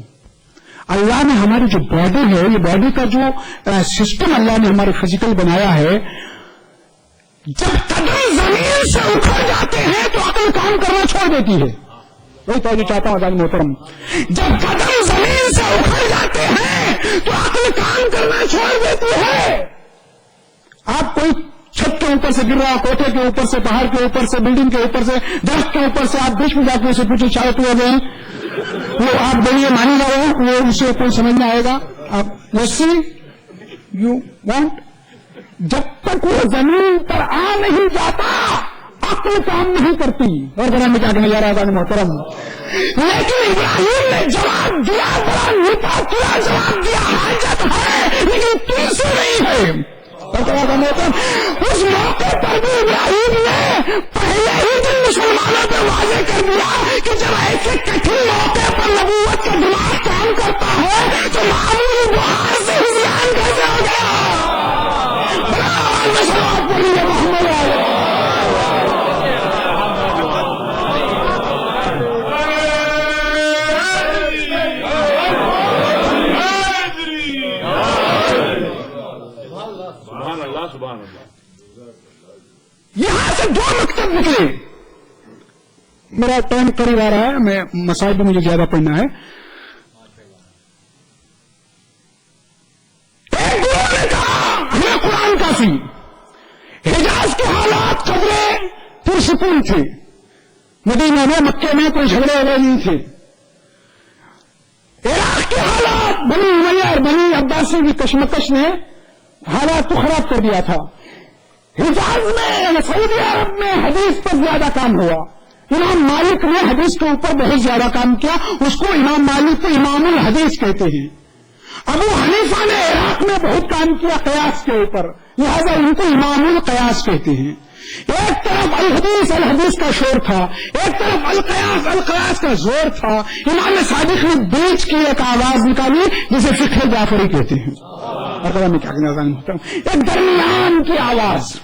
اللہ نے ہماری جو باڈی ہے, یہ باڈی کا جو سسٹم اللہ نے ہمارے فزیکل بنایا ہے, جب قدم زمین سے اکھڑ جاتے ہیں تو عقل کام کرنا چھوڑ دیتی ہے. وہی تو جو چاہتا ہوں عزیز محترم, جب قدم زمین سے اکھڑ جاتے ہیں تو عقل کام کرنا چھوڑ دیتی ہے. آپ کوئی چھت کے اوپر سے گر رہا, کوٹے کے اوپر سے, پہاڑ کے اوپر سے, بلڈنگ کے اوپر سے, درخت کے اوپر سے, آپ بیچ میں جا کے اسے پوچھیں چاہے تو گئے, وہ آپ دلیے مانی جا رہے ہیں, وہ اسے کوئی سمجھ میں آئے گا. آپ ویسی یو وانٹ, جب تک وہ زمین پر آ نہیں جاتا عقل کام نہیں کرتی. اور بنا میں کیا کہنے جا رہا تھا محترم, لیکن ابراہیم نے جواب دیا, بڑا نپا جواب دیا, حاجت ہے لیکن تم سے نہیں ہے. اس موقع پر بھی ابراہیم نے پہلے ہی دن مسلمانوں پہ واضح کر دیا کہ جب ایسے کٹھن موقع پر نبوت کا دماغ کام کرتا ہے تو معمولی بہار سے ہزیان کیسے ہو گیا. محمد یہاں سے دو مکتب نکلے. میرا ٹائم قریب آ رہا ہے, میں مسائل بھی مجھے زیادہ پڑھنا ہے. ایک گروہ نے کہا ہمیں قرآن کافی. حجاز کے حالات قدرے پرسکون تھے, مدینہ میں مکے میں کوئی جھگڑے وغیرہ نہیں تھے. عراق کے حالات بنی امیہ اور بنی عباسی کی کشمکش نے حالات کو خراب کر دیا تھا. حجاز میں سعودی عرب میں حدیث پر زیادہ کام ہوا. امام مالک نے حدیث کے اوپر بہت زیادہ کام کیا, اس کو امام مالک کو امام الحدیث کہتے ہیں. ابو حنیفہ نے عراق میں بہت کام کیا قیاس کے اوپر, لہذا ان کو امام القیاس کہتے ہیں. ایک طرف الحدیث کا شور تھا, ایک طرف القیاس کا زور تھا. امام صادق نے بیچ کی ایک آواز نکالی جسے فقہ جعفری کہتے ہیں. اور میں کیا کہنا چاہتا ہوں, ایک درمیان کی آواز.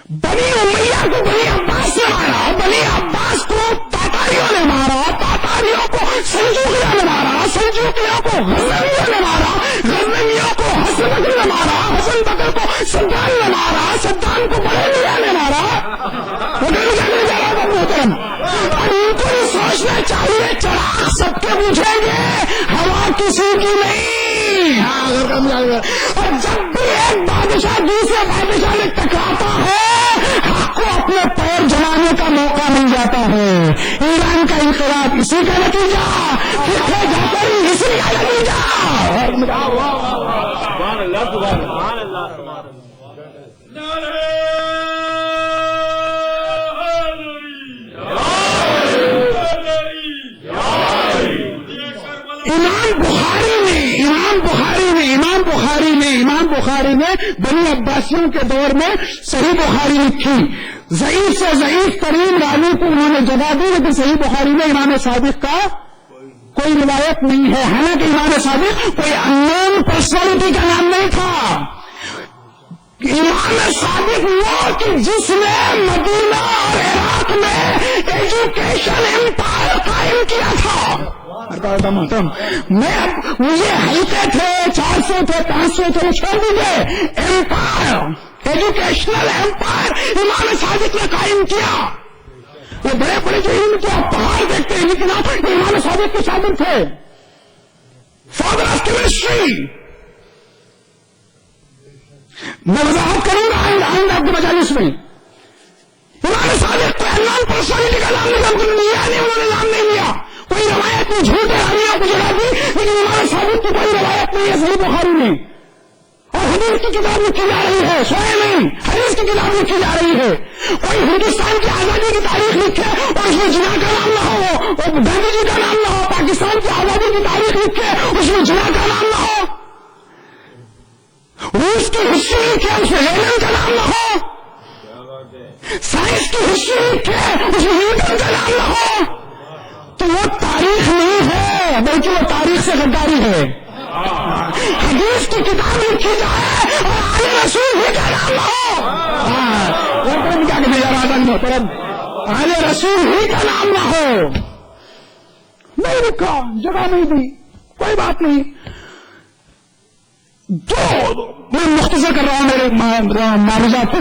بنی امیہ کو بنی عباس نے مارا، بنی عباس کو تاتاریوں نے مارا، تاتاریوں کو سلجوقیوں نے مارا، سلجوقیوں کو غزنویوں نے مارا، غزنویوں کو حسن بکر نے مارا، حسن بکر کو سدان نے مارا، سدان کو بریلویہ نے مارا. اور ان کو یہ سوچنا چاہیے چراغ سب کے بجھیں گے، ہوا کسی کی نہیں. اور جب بھی ایک بادشاہ دوسرے بادشاہ میں ٹکراتا ہے، حق کو اپنے پیر جمانے کا موقع مل جاتا ہے. ایران کا انقلاب اسی کا نتیجہ، پھر جاپان اسی کا نتیجہ. امام بخاری نے بنی عباسیوں کے دور میں صحیح بخاری لکھی. ضعیف سے ضعیف ترین راوی کو انہوں نے جگہ دی، لیکن صحیح بخاری میں امام صادق کا کوئی روایت نہیں ہے. حالانکہ امام صادق کوئی انون پرسنالٹی کا نام نہیں تھا. امام صادق وہ کہ جس نے مدینہ اور عراق میں ایجوکیشن امپائر قائم کیا تھا. مجھے ہلکے تھے، 400 تھے، 500 تھے، چھوڑ دیجیے. امپائر، ایجوکیشنل امپائر امام صادق نے قائم کیا. وہ بڑے بڑے جو علم کو آپ پہاڑ دیکھتے ہیں، لیکن آپ امام صادق کے شاگرد تھے. Father of chemistry. میں وضاحت کروں گا آئندہ آپ کے مجالس میں. امام صادق کو انون پرسنالٹی کا نام نہیں، انہوں نے نام نہیں لیا. کوئی روایت نہیں، جھوٹے راویوں کو جگہ دی، لیکن امام صادق کی کوئی روایت نہیں ہے صحیح بخاری میں. اور حدیث کی کتاب لکھی جا رہی ہے، سوئے نہیں، حدیث کی کتاب لکھی جا رہی ہے. کوئی ہندوستان کی آزادی کی تاریخ لکھے اور اس میں جناح کا نام نہ ہو، اور گاندھی جی کا نام نہ ہو. پاکستان کی آزادی کی تاریخ لکھے اس میں جناح کا نام نہ ہو. روس کی ہسٹری لکھے اس میں لینن کا نام نہ ہو. سائنس کی ہسٹری لکھے اس میں نیوٹن کا نام نہ ہو. تو وہ تاریخ نہیں ہے، بلکہ وہ تاریخ سے غداری ہے. حدیث کی کتاب لکھی جائے اور آل رسول ہی کا نام نہ ہو. کیا محترم، آل رسول ہی کا نام نہ ہو. نہیں لکھا، جگہ نہیں دی، کوئی بات نہیں. میں مختصر کر رہا ہوں میرے معروضات کو.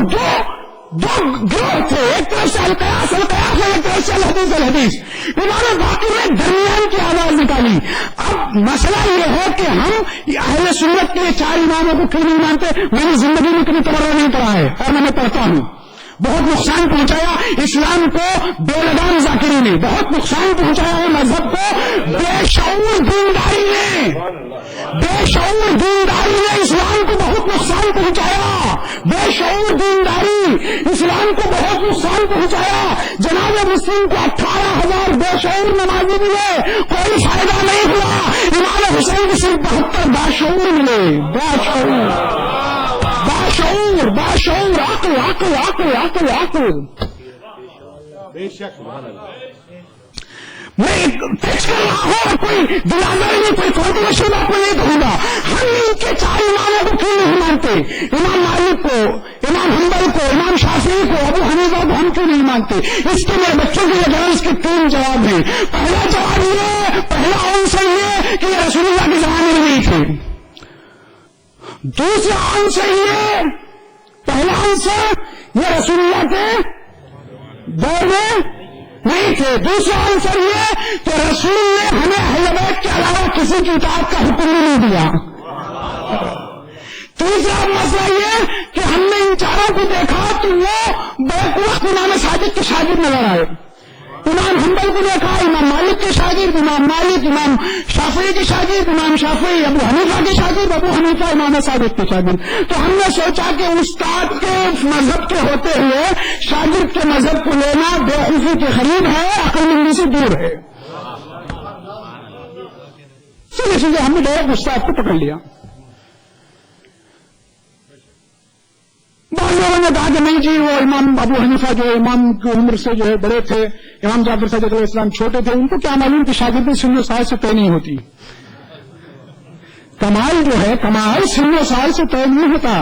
دو گروہ تھے، ایک طرف سے القیاس ہے، ایک طرف سے الحدیث. انہوں نے باقی میں درمیان کی آواز نکالی. اب مسئلہ یہ ہے کہ ہم اہل سنت کے 4 اماموں کو کیوں نہیں مانتے. میں نے زندگی میں کبھی تبرہ نہیں پڑھا ہے اور میں پڑھتا ہوں. بہت نقصان پہنچایا اسلام کو بے لگام ذاکری نے، بہت نقصان پہنچایا ہے مذہب کو بے شعور دینداری نے. بے شعور دینداری نے اسلام کو بہت نقصان پہنچایا. بے شعور دینداری اسلام کو بہت نقصان پہنچایا. جناب مسلم کو 18,000 بے شعور نمازی ملے، کوئی فائدہ نہیں ہوا. امام حسین کو صرف 72 باشعور ملے. باشعور عقل. بے شک میں پیش کر رہا ہوں، کوئی دلازر نہیں، کوئی کنٹروورشل بات میں نہیں کہوں گا. ہم ان کے 4 اماموں کو کیوں نہیں مانتے؟ امام مالک کو، امام حنبل کو، امام شافعی کو، ابو حنیفہ کو ہم کیوں نہیں مانتے؟ اس کے میرے بچوں کے لیے اس کے 3 جواب ہیں. پہلا جواب یہ، پہلا آنسر یہ کہ یہ رسول اللہ کے زمانے میں نہیں تھے. دوسرا آنسر یہ، پہلا آنسر یہ رسول اللہ کے دور میں نہیں تھے. دوسرا آنسر یہ کہ رسول نے ہمیں اہل بیت کے علاوہ کسی کی اطاعت کا حکم نہیں دیا. تیسرا مسئلہ یہ کہ ہم نے ان 4 کو دیکھا تو وہ بیک وقت امام صادق کے شاگرد نظر آئے. امام حنبل کو دیکھا، امام مالک کے شاگرد، امام مالک، امام شافعی کے شاگرد، امام شافعی ابو حنیفہ کے شاگرد، ابو حنیفہ امام صادق کے شاگرد. تو ہم نے سوچا کہ استاد کے مذہب کے ہوتے ہوئے شاگرد کے مذہب کو لینا بیوقوفی کے قریب ہے، عقل مندی سے دور ہے. سیدھے ہم نے ڈائریکٹ استاد کو پکڑ لیا. بعض لوگوں نے کہا کہ نہیں جی وہ امام ابو حنیفہ جو امام کی عمر سے جو ہے بڑے تھے، امام جعفر صادق علیہ السلام چھوٹے تھے، ان کو کیا معلوم کہ شاگردی سن و سال سے طے نہیں ہوتی. کمال جو ہے، کمال سن و سال سے طے نہیں ہوتا.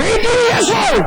18 years old,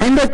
100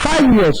5 years।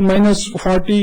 -40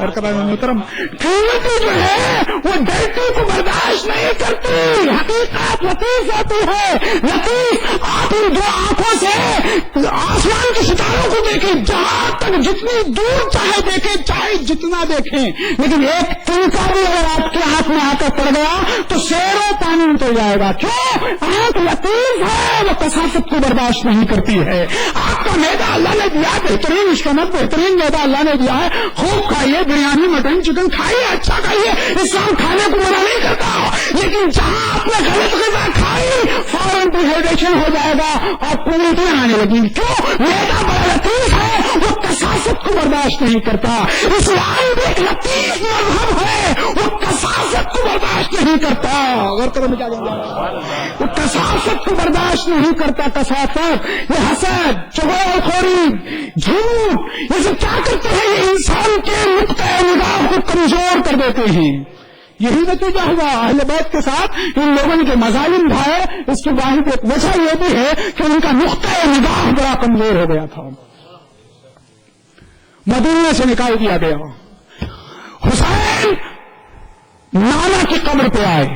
اور کبھی محترم قیمتی جو ہے وہ ڈرتی کو برداشت نہیں کرتی. حقیقت لطیف ہوتی ہے. لطیف آپ ان دو آنکھوں سے آسمان کے ستاروں کو دیکھیں, جہاں تک جتنی دور چاہے دیکھیں, چاہے جتنا دیکھیں, لیکن ایک تنکا بھی اگر آپ کے ہاتھ میں آ کر پڑ گیا تو سیروں پانی اتر جائے گا. کیوں؟ آنکھ لطیف ہے, وہ کثافت کو برداشت نہیں کرتی ہے. آپ کا میدا اللہ نے دیا بہترین مشکمت, بہترین میدا اللہ نے دیا ہے. خوب کھائیے, بریانی مٹن چکن کھائیے, اچھا کھائیے. اسلام کھانے کو منع نہیں کرتا, لیکن جہاں آپ نے غلط غذا کھائی فوراً ڈیہائیڈریشن ہو جائے گا اور پولیٹیں آنے لگیں. کیوں؟ میدا بڑا لطیف ہے, وہ کثافت کو برداشت نہیں کرتا. اسلام بھی ایک لطیف مذہب ہے, وہ کثافت کو برداشت نہیں کرتا. غور کرو میں کیا کہوں گا, وہ کثافت کو برداشت نہیں کرتا. کثافت, یہ حسد, چغل خوری, جھوٹ, یہ سب کیا کرتے ہیں؟ یہ انسان کے نقطۂ نگاہ کو کمزور کر دیتے ہیں. یہی نتیجہ ہوا اہل بیت کے ساتھ. ان لوگوں کے مظالم بھائے, اس کی واحد ایک وجہ یہ بھی ہے کہ ان کا نقطۂ نگاہ بڑا کمزور ہو گیا تھا. مدینے سے نکال دیا گیا. حسین نانا کی قبر پہ آئے.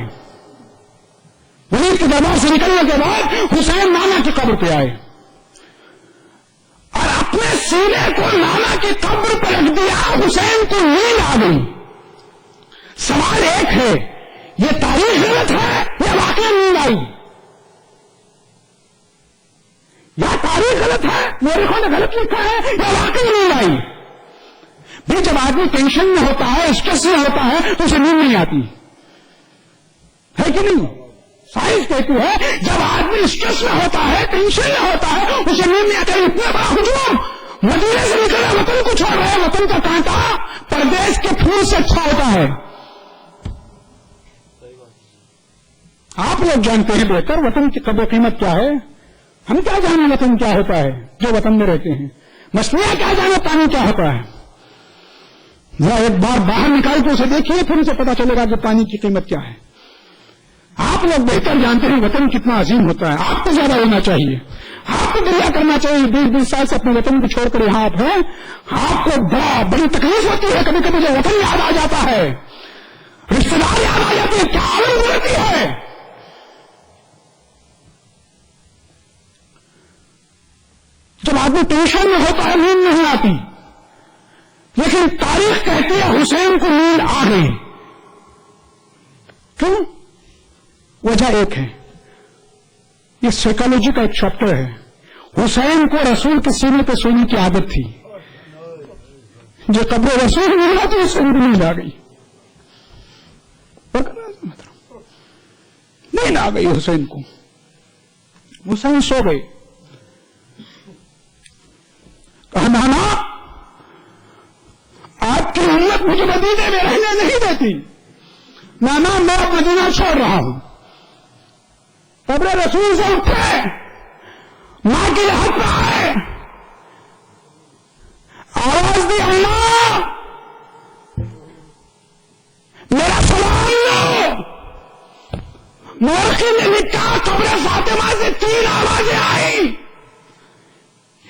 ولید کے دربار سے نکلنے کے بعد حسین نانا کی قبر پہ آئے اور اپنے سینے کو نانا کی قبر پہ رکھ دیا. حسین کو نیند آ گئی. سوال ایک ہے, یہ تاریخ غلط ہے یا واقعی نیند آئی؟ یا تاریخ غلط ہے, مورخوں نے غلط لکھا ہے, یا واقعی نیند آئی؟ بھی جب آدمی ٹینشن میں ہوتا ہے, اسٹریس میں ہوتا ہے, تو اسے نیند نہیں آتی ہے کہ نہیں؟ سائنس کہتی ہے جب آدمی اسٹریس میں ہوتا ہے, ٹینشن میں ہوتا ہے, اسے نیند نہیں آتی. اتنا بڑا ہجوم, مدینے سے نکلا, وطن کو چھوڑ رہے, وطن کا کانٹا پردیش کے پھول سے اچھا ہوتا ہے. آپ لوگ جانتے ہیں بہتر وطن کی قدر و قیمت کیا ہے. ہم کیا جانے وطن کیا ہوتا ہے جو وطن میں رہتے ہیں. مچھلیاں کیا جانے پانی کیا ہوتا ہے. ذرا ایک بار باہر نکال کے اسے دیکھیے, پھر اسے پتا چلے گا کہ پانی کی قیمت کیا ہے. آپ لوگ بہتر جانتے ہیں وطن کتنا عظیم ہوتا ہے. آپ کو زیادہ ہونا چاہیے, آپ کو دنیا کرنا چاہیے. 20 سال سے اپنے وطن کو چھوڑ کر یہاں آپ ہیں, آپ کو بڑی تکلیف ہوتی ہے. کبھی کبھی جو وطن یاد آ جاتا ہے, رشتے دار یاد آ جاتے ہیں, کیا عالم ہوتی ہے. جب آدمی ٹینشن میں ہوتا ہے نیند نہیں آتی, لیکن تاریخ کہتی ہے حسین کو نیند آ گئی. کیوں؟ وجہ ایک ہے, یہ سائیکالوجی کا ایک چیپٹر ہے. حسین کو رسول کے سینے پہ سونے کی عادت تھی. جو قبر رسول ملا تو اس کو نیند آ گئی. نیند آ گئی حسین کو. حسین سو گئے. کہا نانا آپ کی امت مجھے مدینے میں رہنے نہیں دیتی. نانا میں مدینہ چھوڑ رہا ہوں. قبر رسول سے اٹھے, ماں کی لحد پہ آئے, آواز دی اللہ میرا سلام لو. مورخی نے لکھا قبر فاطمہ سے 3 آوازیں آئی,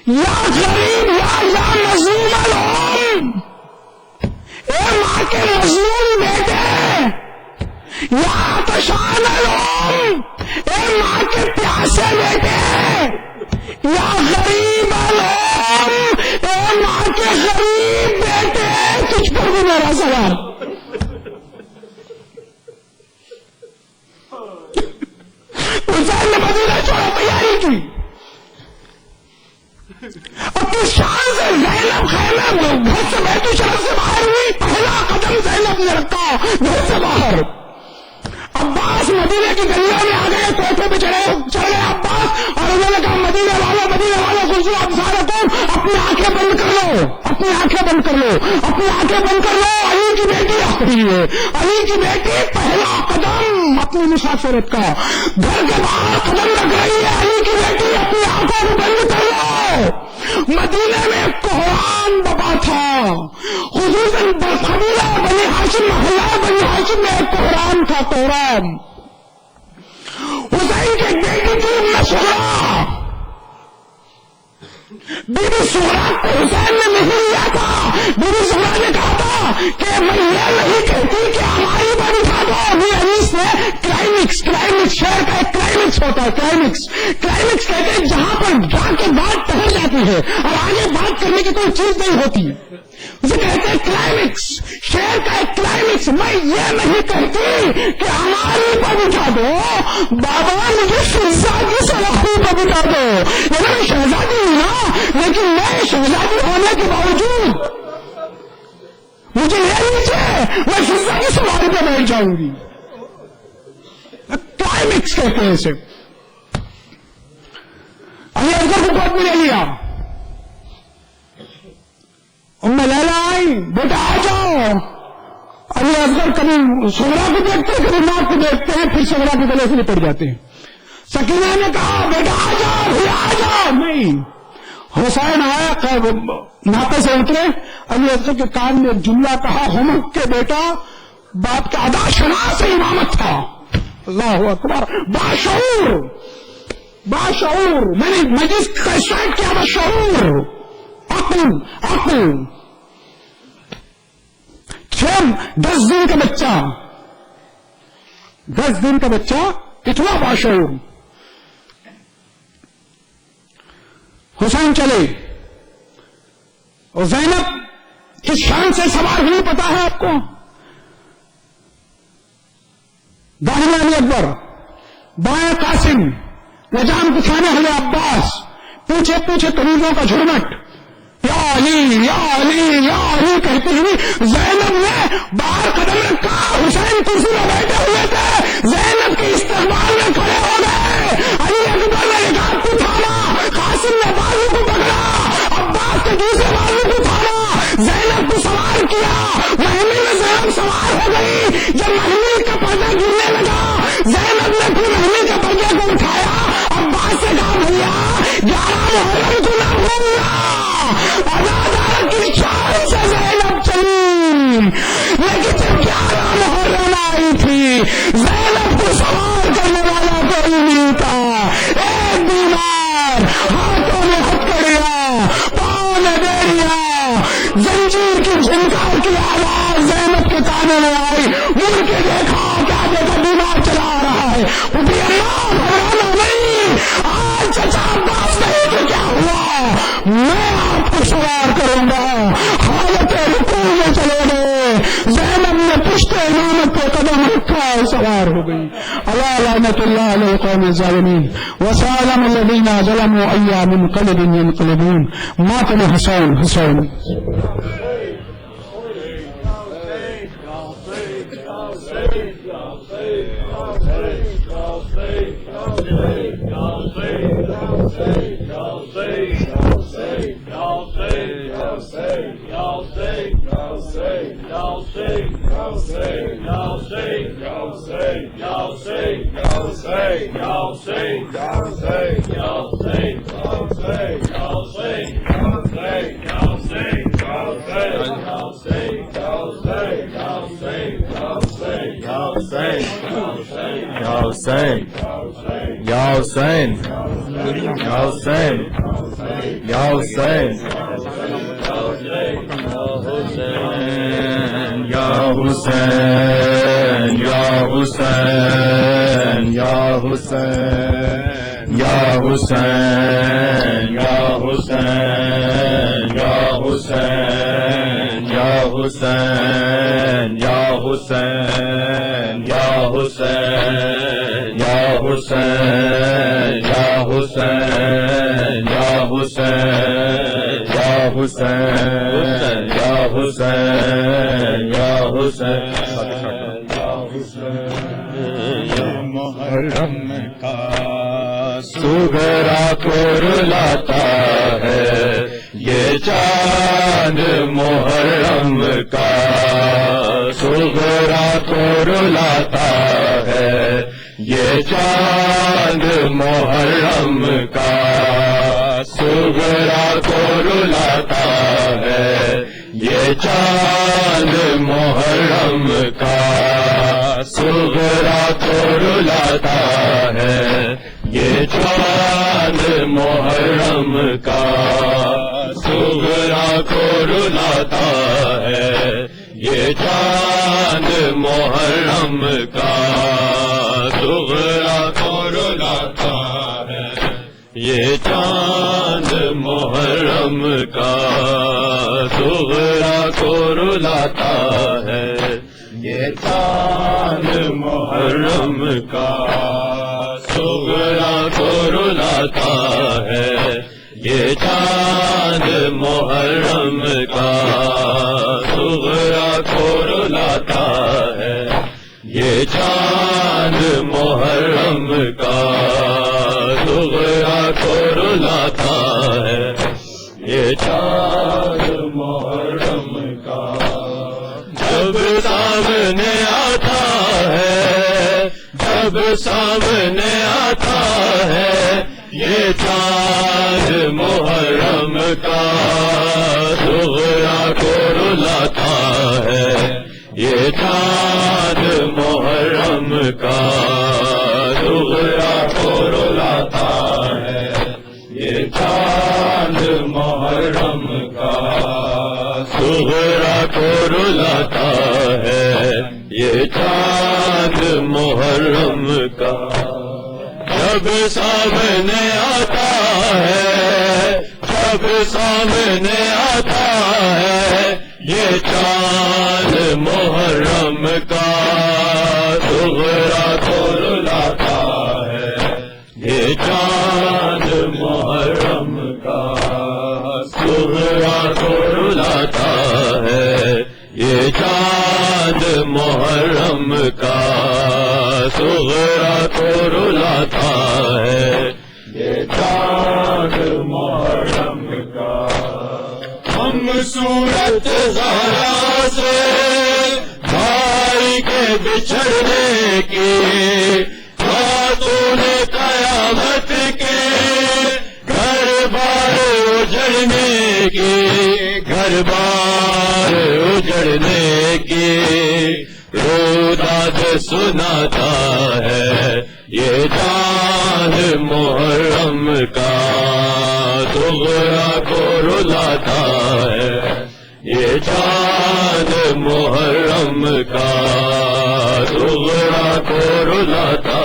یا غریب یا مظلوم الام. اے ماں کے مظلوم بیٹے, یا آتشان الام, اے ماں کے پیاسے بیٹے, یا غریب الام, اے ماں کے غریب بیٹے. تجھ پر بھی میرا سوال. حسین نے مدینہ چھوڑا, تیاری کی, اپنی شان سے زینب خیمے گھر سے بیت شرف سے باہر ہوئی. پہلا قدم زینب نے رکھا گھر سے باہر. عباس مدینے کی گلیوں میں آ گئے, کوٹھے پہ چڑھ گئے عباس, اور انہوں نے کہا مدینے والوں خوشی آپ سارے تم اپنی آنکھیں بند کر لو, اپنی آنکھیں بند کر لو, اپنی آنکھیں بند کر لو. علی کی بیٹی آ رہی ہے, علی کی بیٹی پہلا قدم اپنی مسافرت کا, گھر کے باہر قدم رکھ رہی ہے. علی کی بیٹی اپنی آنکھوں کو بند کر لو. مدینے میں کوہرام بپا تھا, خصوصاً قبیلہ بنی ہاشم, محلہ بنی ہاشم میں ایک کوہرام تھا. کوہرام حسین کی بیٹی تھی ام سغرا. بیوی سغرا کو حسین نے نہیں لیا تھا. بیوی سغرا نے کہا تھا کہ میں یہ نہیں کہتی کہ ہماری پر اٹھا دو. یہ حدیث میں کلائمیکس شعر کا ایک کلائمیکس ہوتا ہے. کلائمیکس کہتے ہیں جہاں پر جا کے بات پہنچ جاتی ہے اور آگے بات کرنے کی کوئی چیز نہیں ہوتی ہے, اسے کہتے ہیں کلائمیکس. شعر کا ایک کلائمیکس. میں یہ نہیں کہتی کہ ہماری پر اٹھا دو, بابا مجھے شہزادی سلاخی پر اٹھا دو. میں شہزادی ہوں نا, لیکن میں شہزادی ہونے کے باوجود مجھے یہ نیچے میں شہزادی سواری پہ بیٹھ جاؤں گی. کلائمیکس کہتے ہیں اسے. علی اصغر کو گود میں لے لیا. ام لیلا آئی, بیٹا آ جاؤ. علی اصغر کبھی سغرا کو دیکھتے ہیں, کبھی ماں کو دیکھتے ہیں, پھر سغرا کے گلے سے لپٹ جاتے ہیں. سکینہ نے کہا بیٹا آ جاؤ, بھیا آ جاؤ. نہیں. حسین آیا, ناپے سے اترے. علی اصغر کے کان میں ایک جملہ کہا, ہمک کے بیٹا باپ کا ادا شناس امامت تھا. اللہ اکبر. باشعور. میں نے مجلس کا اسٹارٹ کیا تھا. شعور, عقل. 10 دن کا بچہ اتنا باشعور. حسین چلے اور زینب کس شان سے سوار ہوئی پتا ہے آپ کو؟ داہنے علی اکبر, بائیں قاسم, لجام بچھانے والے عباس, پیچھے قریبوں کا جھرمٹ. یا علی یا علی یا علی کہتے ہوئے زینب نے باہر قدم رکھا. حسین کرسی میں بیٹھے ہوئے تھے, زینب کے استقبال میں کھڑے ہو گئے. علی اکبر نے ایک ہاتھ کو تھاما, قاسم نے بازو کو پکڑا, عباس نے دوسرے بازو کو تھاما, زینب کو سوار کیا. محمل میں زینب سوار ہو گئی. جب محمل کا پردہ گرنے لگا, زینب نے پھر محمل کے پردے کو اٹھایا. عباس سے کہا بھیا 11 محرم کو نہ بھولنا. ادادار کی شان سے زینب چلی, لیکن جب 11 محرم آئی تھی زینب کو سوار کرنے والا کوئی نہیں تھا. ایک بیمار ہاتھوں میں ہتکڑیاں, پاؤں میں بیڑیاں, زنجیر کی جھنکار کی آواز زینب کے کانوں میں آئی. مڑ کے دیکھا, کیا دیکھا, بیمار چلا آ رہا ہے. اٹھی اللہ گھبرانا نہیں, آج چچا عباس نہیں تو کیا ہوا, میں آپ کو سوار کروں گا. حالت رکوع میں چلے گئے. زینب نے پشت امامت پہ قدم رکھا اور سوار ہو گئی. الا لعنت اللہ علی القوم الظالمین وسلام الذین ظلموا ای منقلب ینقلبون. ماتم حسین. محرم کا سغرا کو رلاتا ہے, یہ چاند محرم کا سغرا کو رلاتا ہے, یہ چاند محرم کا سغرا کو رلاتا ہے, یہ چاند محرم کا سغرا کو رلاتا ہے یہ چاند محرم کا صغرا کو رلاتا ہے یہ چاند محرم کا صغرا کو رلاتا ہے یہ چاند محرم کا صغرا کو رلاتا ہے یہ چاند محرم کا صغرا کو رلاتا ہے یہ چاند محرم کا صغرا کو رلاتا ہے یہ چاند محرم کا صغرا کو رلاتا ہے یہ چاند محرم کا جب سامنے آتا ہے جب سامنے آتا ہے یہ چاند محرم کا صغرا کو رلاتا ہے یہ چاند محرم کا صغرا کو رلاتا ہے یہ چاند محرم کا صغرا کو رلاتا ہے یہ چاند محرم کا جب سامنے آتا ہے جب سامنے آتا ہے یہ چاند محرم کا صغرا کو رلاتا ہے یہ چاند محرم کا صغرا کو رلاتا ہے یہ چاند محرم کا صغرا کو رلاتا ہے یہ چاند محرم کا ہم صورت زہرا سے بھائی کے بچھڑنے کی خاتون قیامت کے گھر بار اجڑنے کی گھر بار اجڑنے کی روداد سناتا ہے یہ چاند محرم کا صغرا کو رلاتا ہے یہ چاند محرم کا صغرا کو رلاتا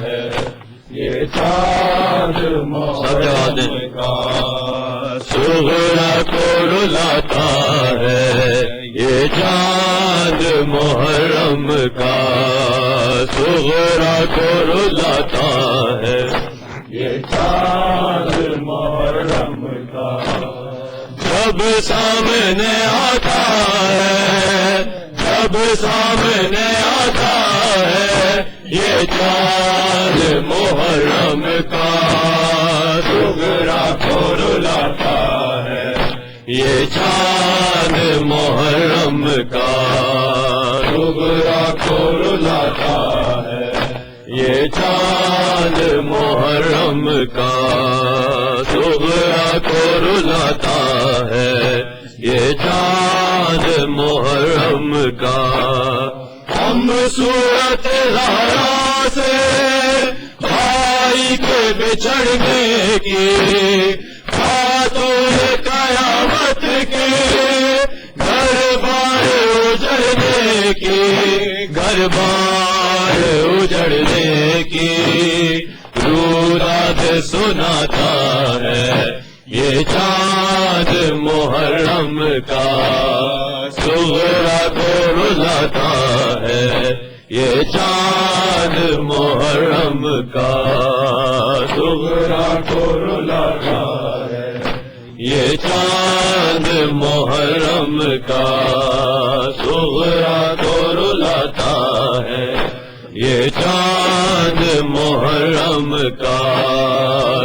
ہے یہ چاند محرم کا صغرا کو رلاتا ہے یہ چاند محرم کا صغرا کو رلاتا ہے یہ چاند محرم کا جب سامنے آتا ہے جب سامنے آتا ہے یہ چاند محرم کا صغرا کو رلاتا ہے یہ چاند محرم کا صغرا کو رلاتا ہے یہ چاند محرم کا صغرا کو رلاتا ہے یہ چاند محرم کا ہم صورت زہرا سے بھائی کے بچھڑنے کی خاتون قیامت کے گھر بار اجڑنے کی گھر بار اجڑنے کی روداد سناتا ہے یہ چاند محرم کا صغرا کو رلاتا ہے یہ چاند محرم کا صغرا کو رلاتا ہے یہ چاند محرم کا صغرا کو رلاتا ہے یہ چاند محرم کا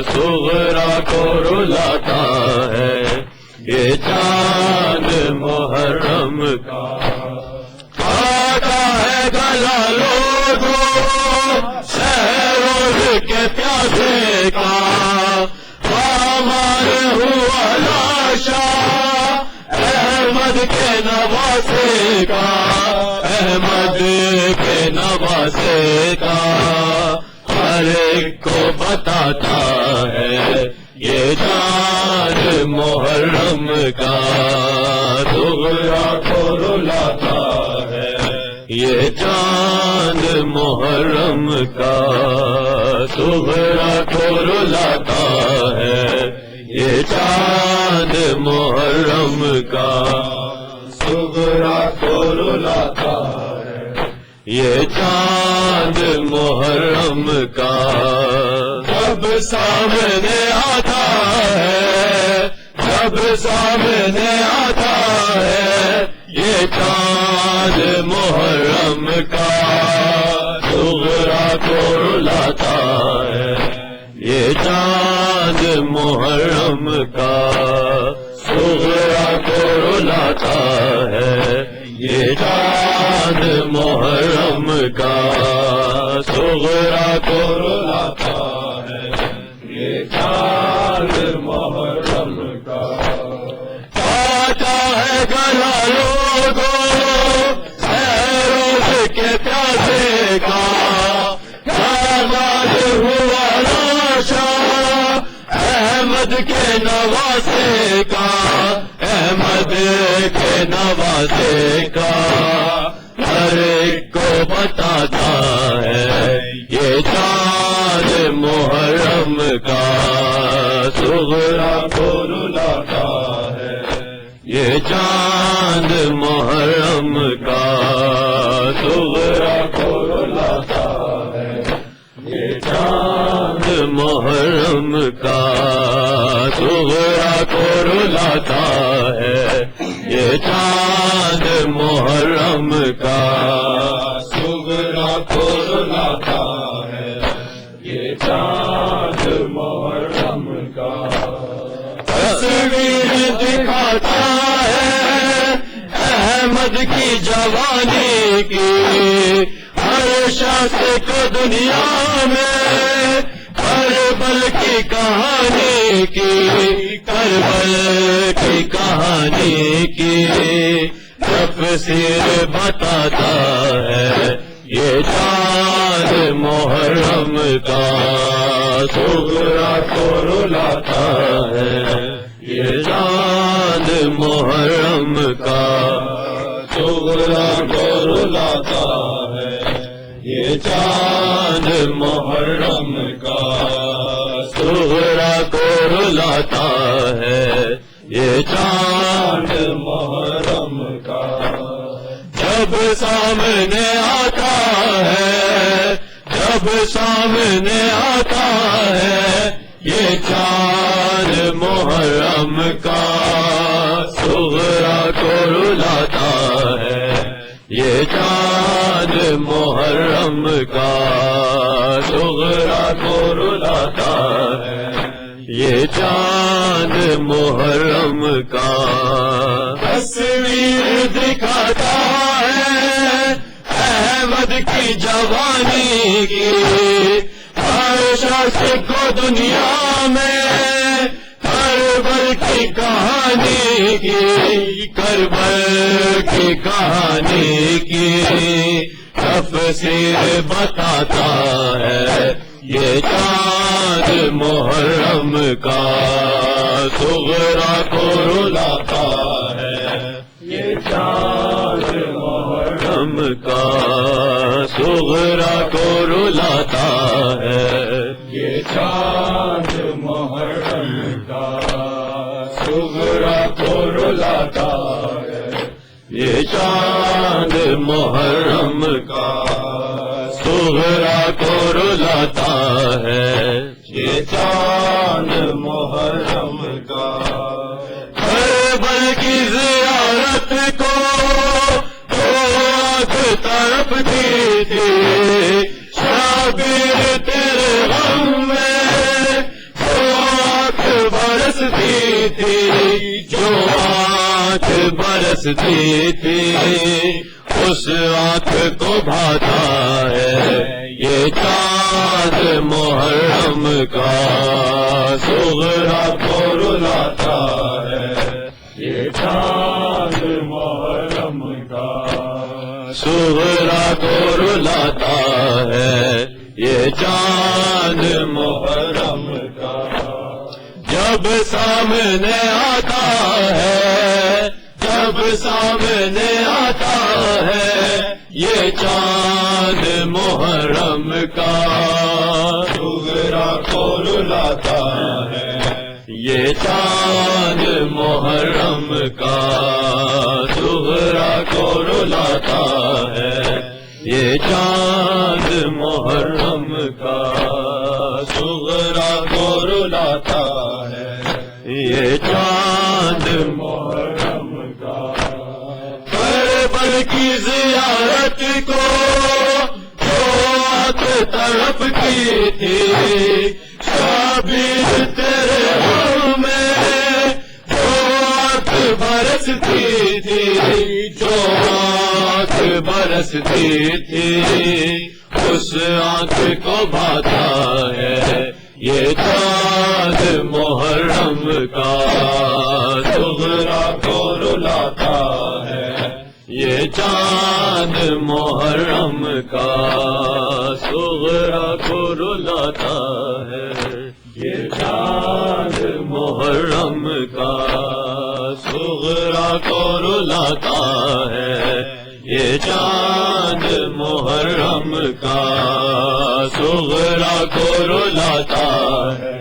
صغرا کو رلاتا ہے یہ چاند محرم کا آتا ہے گلا لوگوں شہروز کے پیاسے کا ہمار ہوا لاشا احمد کے نواسے کا احمد کے نواسے کا ہر ایک کو بتاتا ہے یہ چاند محرم کا صغرا کو رلاتا ہے یہ چاند محرم کا صغرا کو رلاتا ہے یہ چاند محرم کا صغرا کو رلاتا ہے یہ چاند محرم کا جب سامنے آتا ہے جب سامنے آتا ہے یہ چاند محرم کا صغرا کو رلاتا ہے یہ چاند محرم کا صغرا کو رلاتا ہے یہ چاند محرم کا صغرا کو رلاتا ہے یہ چاند محرم کا آتا ہے گلا لوگوں روز کے پیاسے کا آزاد ہوا لاشا احمد کے نواسے کا احمد کے نواسے کا ہر ایک کو بتاتا ہے یہ چاند محرم کا صغرا کو رلاتا ہے یہ چاند محرم کا صغرا کو رلاتا ہے یہ چاند محرم کا صغرا کو رلاتا ہے یہ چاند محرم کا صغرا کو رلاتا ہے یہ چاند محرم کا تصویر دکھاتا ہے احمد کی جوانی کی ہر شخص کو دنیا میں کربل کی کہانی کی کربل کی کہانی کی تفسیر بتاتا ہے یہ چاند محرم کا صغرا کو رلاتا ہے یہ چاند محرم کا صغرا کو رلاتا ہے یہ چاند محرم کا صغرا کو رلاتا ہے یہ چاند محرم کا جب سامنے آتا ہے جب سامنے آتا ہے یہ چاند محرم کا صغرا کو رلاتا ہے یہ چاند محرم کا صغرا کو رلاتا ہے یہ چاند محرم کا تصویر دکھاتا ہے احمد کی جوانی کی ہر شخص کو دنیا میں کربل کی کہانی کی کربل کی کہانی کی تفسیر بتاتا ہے یہ چاند محرم کا صغرا کو رلاتا ہے یہ چاند محرم کا صغرا کو رلاتا ہے یہ چاند محرم کا صغرا کو رلاتا ہے یہ چاند محرم کا صغرا کو رلاتا ہے یہ چاند محرم کا کربل کی زیارت کو طرف دی تھی شابیر تیرے غم میں جو آنکھ برستی تھی جو آنکھ برستی تھی اس آنکھ کو بھاتا ہے یہ چاند محرم کا صغرا کو رلاتا ہے یہ چاند محرم کا صغرا کو رلاتا ہے یہ چاند محرم کا، جب سامنے آتا ہے، جب سامنے آتا ہے یہ چاند محرم کا، صغرا کو رلاتا ہے یہ چاند محرم کا، صغرا کو رلاتا ہے یہ چاند محرم کا، صغرا کو رلاتا ہے یہ چاند محرم کا، کربلا کی زیارت کو جو طرف کی تھی، شبیر تیرے غم میں جو آنکھ برستی تھی، جو آنکھ برستی تھی، اس آنکھ کو بھاتا ہے یہ چاند محرم کا، صغرا کو رلاتا ہے یہ چاند محرم کا، صغرا کو رلاتا ہے یہ چاند محرم کا، صغرا کو رلاتا ہے یہ چاند محرم کا، صغرا کو رلاتا ہے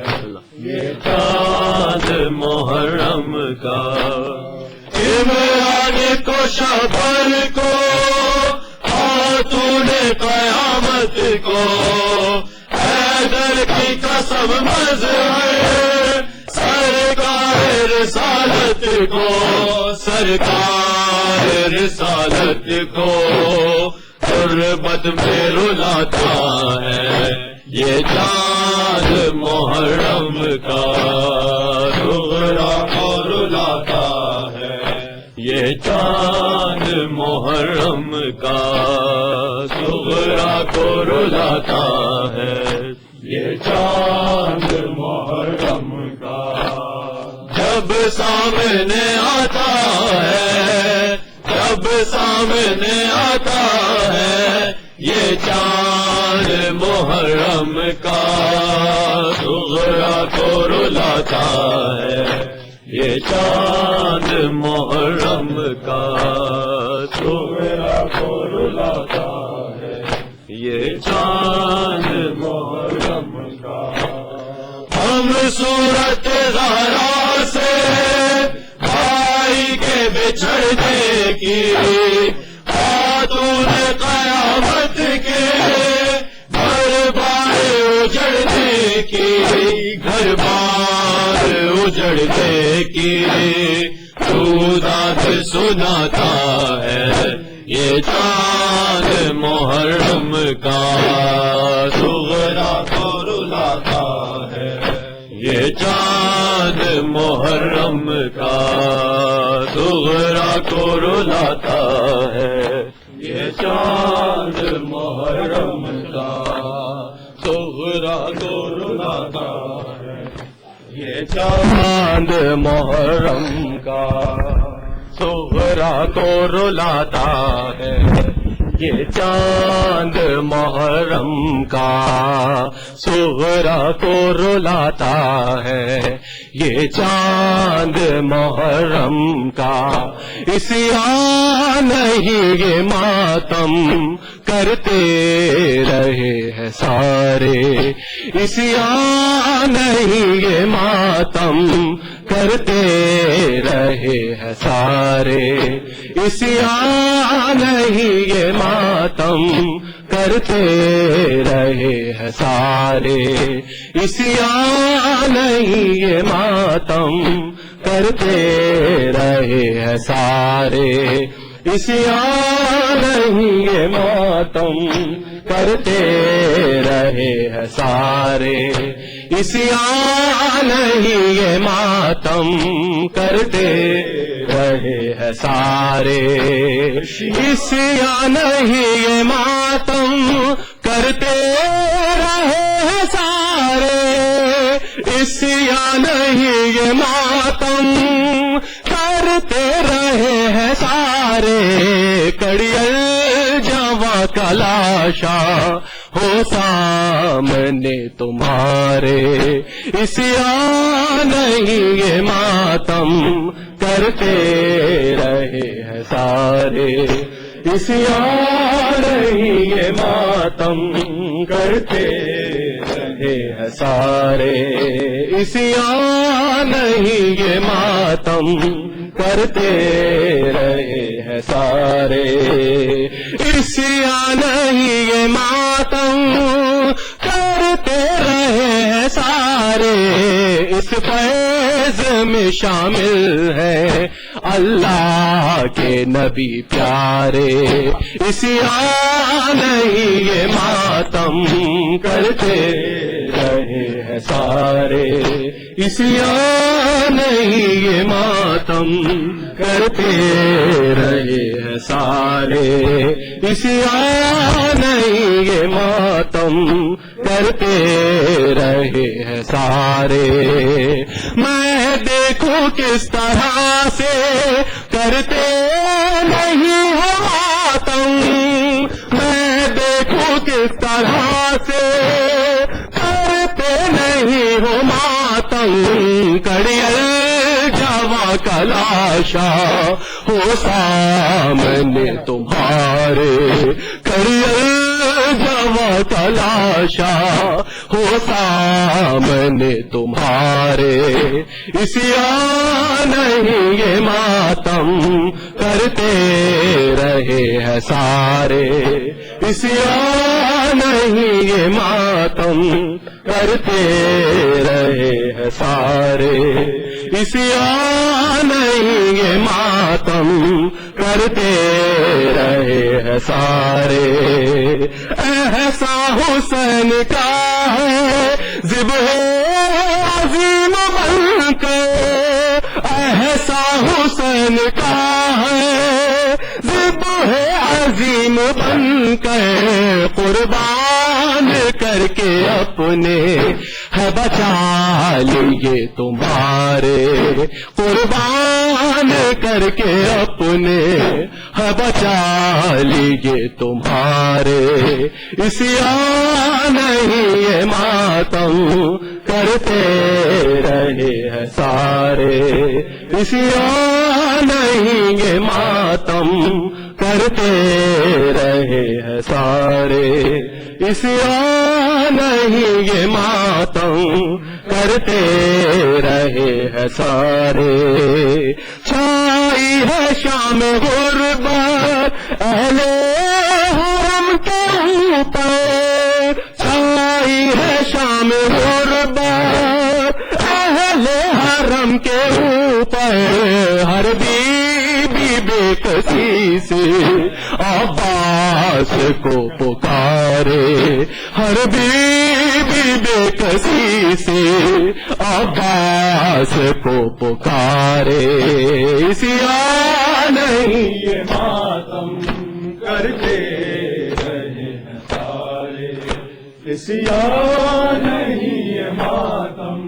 یہ چاند محرم کا، عمران کو شبر کو خاتون قیامت کو، حیدر کی قسم مظہر سرکار رسالت کو، سرکار رسالت کو، غربت میں رلاتا ہے یہ چاند محرم کا، صغرا کو رلاتا ہے یہ چاند محرم کا، صغرا کو رلاتا ہے یہ چاند محرم کا، جب سامنے آتا ہے، جب سامنے آتا ہے یہ چاند محرم کا، صغرا کو رلاتا ہے یہ چاند محرم کا، صغرا کو رلاتا ہے یہ چاند محرم کا، ہم صورت زہرا سے بھائی کے بچھڑنے کی، خاتون قیامت کے گھر بار اجڑنے کی، گھر بار اجڑنے کی، داد سناتا ہے یہ چاند محرم کا، صغرا کو رلاتا ہے یہ چاند محرم کا، صغرا کو رلاتا ہے یہ چاند محرم کا، صغرا کو رلاتا ہے یہ چاند محرم کا، صغرا کو رلاتا ہے یہ چاند محرم کا، صغرا کو رلاتا ہے یہ چاند محرم کا، عصیان نہیں یہ ماتم کرتے رہے ہیں سارے، عصیان نہیں یہ ماتم کرتے رہے ہیں سارے، عصیان نہیں یہ ماتم کرتے رہے ہیں سارے، عصیان نہیں یہ ماتم کرتے رہے ہیں سارے، عصیان نہیں یہ ماتم کرتے رہے ہیں سارے، عصیان نہیں یہ ماتم کرتے رہے ہیں سارے، عصیان نہیں یہ ماتم کرتے رہے ہیں سارے، عصیان نہیں یہ ماتم کرتے رہے ہیں سارے، کڑیل کا لاشا ہو سامنے تمہارے، عصیان نہیں یہ ماتم کرتے رہے ہیں سارے، عصیان نہیں یہ ماتم کرتے رہے ہیں سارے، عصیان نہیں یہ ماتم کرتے رہے ہیں سارے، عصیان نہیں یہ ماتم کرتے رہے ہیں سارے، اس فیض میں شامل ہے اللہ کے نبی پیارے، عصیان نہیں یہ ماتم کرتے رہے ہیں سارے، عصیان نہیں یہ ماتم کرتے رہے ہیں سارے، عصیان نہیں یہ ماتم کرتے رہے ہیں سارے، میں دیکھوں کس طرح سے کرتے نہیں ہو ماتم، میں دیکھوں کس طرح سے کرتے نہیں ہو ماتم، کڑیل جوا کا لاشا ہو سامنے تمہارے، کڑیل جوا کا لاشا ہو سامنے تمہارے، عصیان نہیں یہ ماتم کرتے رہے ہیں سارے، عصیان نہیں یہ ماتم کرتے رہے ہیں سارے، عصیان نہیں یہ ماتم کرتے رہے ہیں سارے، ایسا حسین کا ہے ذبح عظیم بن کے، ایسا حسین کا ہے ذبح عظیم بن کے، قربان کر کے اپنے ہے بچا لیے تمہارے، قربان کر کے اپنے ہے بچا لیے تمہارے، عصیان نہیں یہ ماتم کرتے رہے ہیں سارے، عصیان نہیں یہ ماتم کرتے رہے ہیں سارے، عصیان نہیں یہ ماتم کرتے رہے ہیں سارے، چھائی ہے شام غربت اہل حرم کے اوپر، چھائی ہے شام غربت اہل حرم کے اوپر، ہر بیوی بے کسی سے عباس کو پکارے، ہر بیوی بے کسی سے عباس کو پکارے، عصیان نہیں یہ ماتم کرتے رہے ہیں سارے، عصیان نہیں یہ ماتم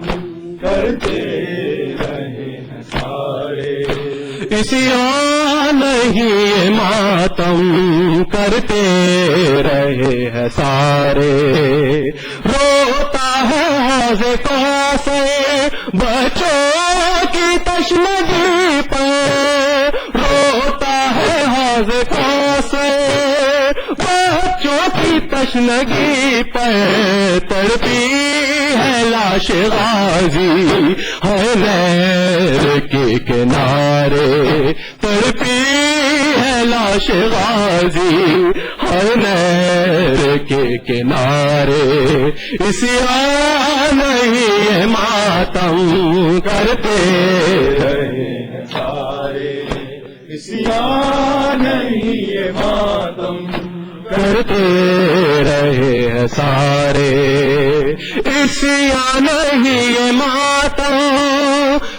کرتے رہے ہیں سارے، عصیان نہیں یہ ماتم کرتے رہے ہیں سارے، روتا ہے حوض کوثر بچوں کی تشنگی پر، روتا ہے حوض کوثر بچوں کی تشنگی پر، تڑپی ہے لاش غازی ہے نہر کے کنارے، تڑپی ہے لاش غازی ہے نہر کے کنارے، عصیان نہیں یہ ماتم کرتے رہے ہیں سارے، عصیان نہیں یہ ماتم کرتے رہے ہیں سارے، عصیان نہیں یہ ماتم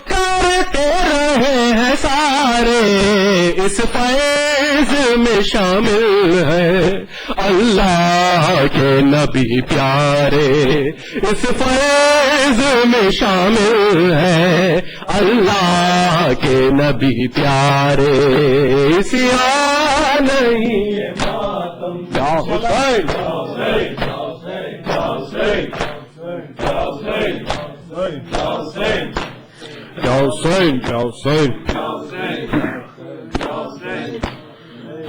کرتے رہے ہیں سارے، اس فیض میں شامل ہے اللہ کے نبی پیارے، اس فیض میں شامل ہے اللہ کے نبی پیارے، عصیان نہیں یہ ماتم یا حسین یا حسین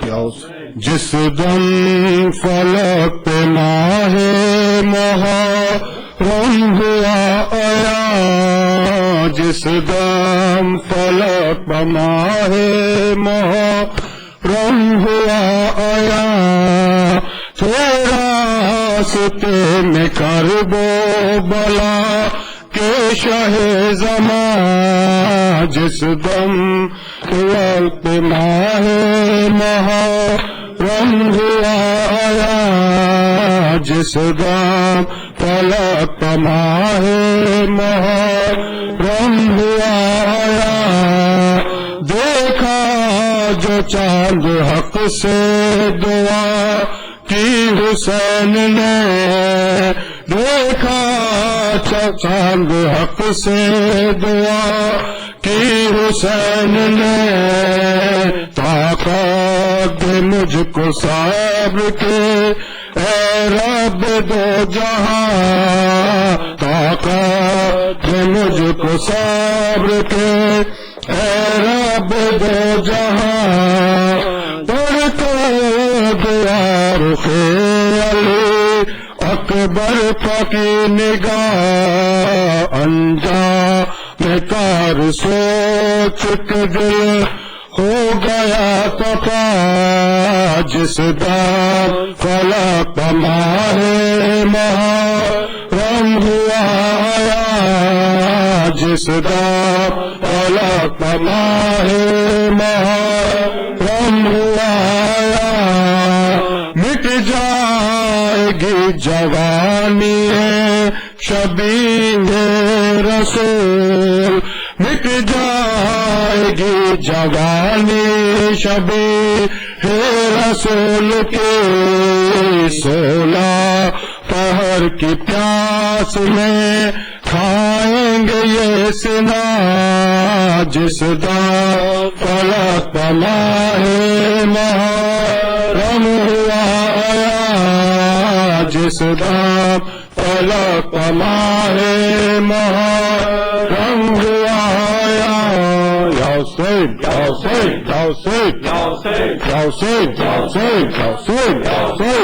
یا حسین جس دم فلک پہ ماہ محرم ہوا آیا جس دم فلک پہ ماہ محرم ہوا آیا تھوڑا راستے میں کرب و بلا کے شہ زمان جس دم وقت ماہ محرم ہوا آیا جس دم فلک ماہ محرم ہوا آیا دیکھا جو چاند حق سے دعا کی حسین نے دیکھا چاند حق سے دعا کی حسین نے طاقت دے مجھ کو صبر کے اے رب دو جہاں طاقت دے مجھ کو صبر کے اے رب دو جہاں پڑھ تو دعا رخ علی اکبر پاکی نگاہ انجام کار سوچ کے دل ہو گیا تپا جس دام فلک ماہ محرم ہوا آیا جس دام فلک ماہ محرم ہوا آیا مٹ جائے گی جوانی شبیہ رسول مٹ جائے گی جوانی شبیہ رسول کے 16 پہر کی پیاس میں کھائیں گے یہ سنا جس دام فلک ماہ محرم ہوا آیا جس دام فلک ماہ محرم ہوا آیا یا حسین یا حسین یا حسین یا حسین یا حسین یا حسین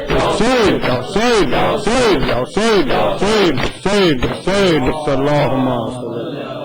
یا حسین یا حسین یا حسین یا حسین یا حسین یا حسین یا حسین حسین حسین اللہم صلی اللہ